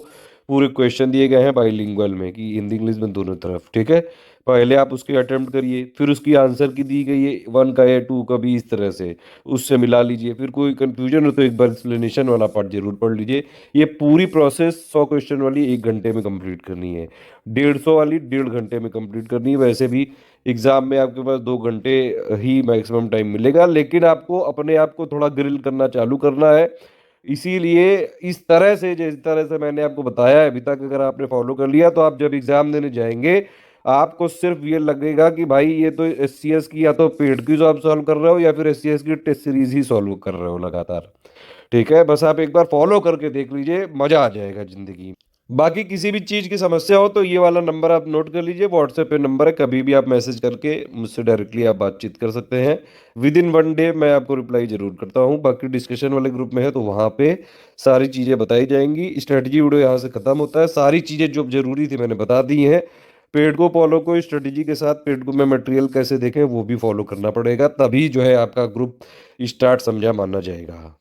पूरे क्वेश्चन दिए गए हैं बाईलिंगुअल में, कि हिंदी इंग्लिश में दोनों तरफ। ठीक है। पहले आप उसके अटेम्प्ट करिए, फिर उसकी आंसर की दी गई है 1 का या 2 का भी, इस तरह से उससे मिला लीजिए। फिर कोई कंफ्यूजन हो तो एक बार एक्सप्लेनेशन वाला पार्ट जरूर पढ़ लीजिए। ये पूरी प्रोसेस 100 क्वेश्चन वाली 1 घंटे में कंप्लीट करनी है, 150 वाली 1.5 घंटे में कंप्लीट करनी है। वैसे भी एग्जाम में आपके पास 2 घंटे ही मैक्सिमम टाइम मिलेगा, लेकिन आपको अपने आप को थोड़ा ग्रिल करना चालू करना है। इसीलिए इस तरह से, जिस तरह से मैंने आपको बताया है अभी तक, अगर आपने फॉलो कर लिया तो आप जब एग्जाम देने जाएंगे आपको सिर्फ ये लगेगा कि भाई ये तो एससीएस की या तो पेड की जॉब सॉल्व कर रहे हो या फिर एससीएस की टेस्ट सीरीज ही सॉल्व कर रहे हो लगातार। ठीक है। बस आप एक बार फॉलो करके देख लीजिए, मजा आ जाएगा जिंदगी में। बाकी किसी भी चीज़ की समस्या हो तो ये वाला नंबर आप नोट कर लीजिए, व्हाट्सएप पे नंबर है, कभी भी आप मैसेज करके मुझसे डायरेक्टली आप बातचीत कर सकते हैं। विद इन 1 डे मैं आपको रिप्लाई जरूर करता हूँ। बाकी डिस्कशन वाले ग्रुप में है तो वहाँ पे सारी चीज़ें बताई जाएंगी। स्ट्रेटजी वीडियो यहाँ से ख़त्म होता है, सारी चीज़ें जो जरूरी थी मैंने बता दी हैं। पेड को फॉलो को स्ट्रेटजी के साथ पेड को में मटेरियल कैसे देखें वो भी फॉलो करना पड़ेगा, तभी जो है आपका ग्रुप स्टार्ट समझा माना जाएगा।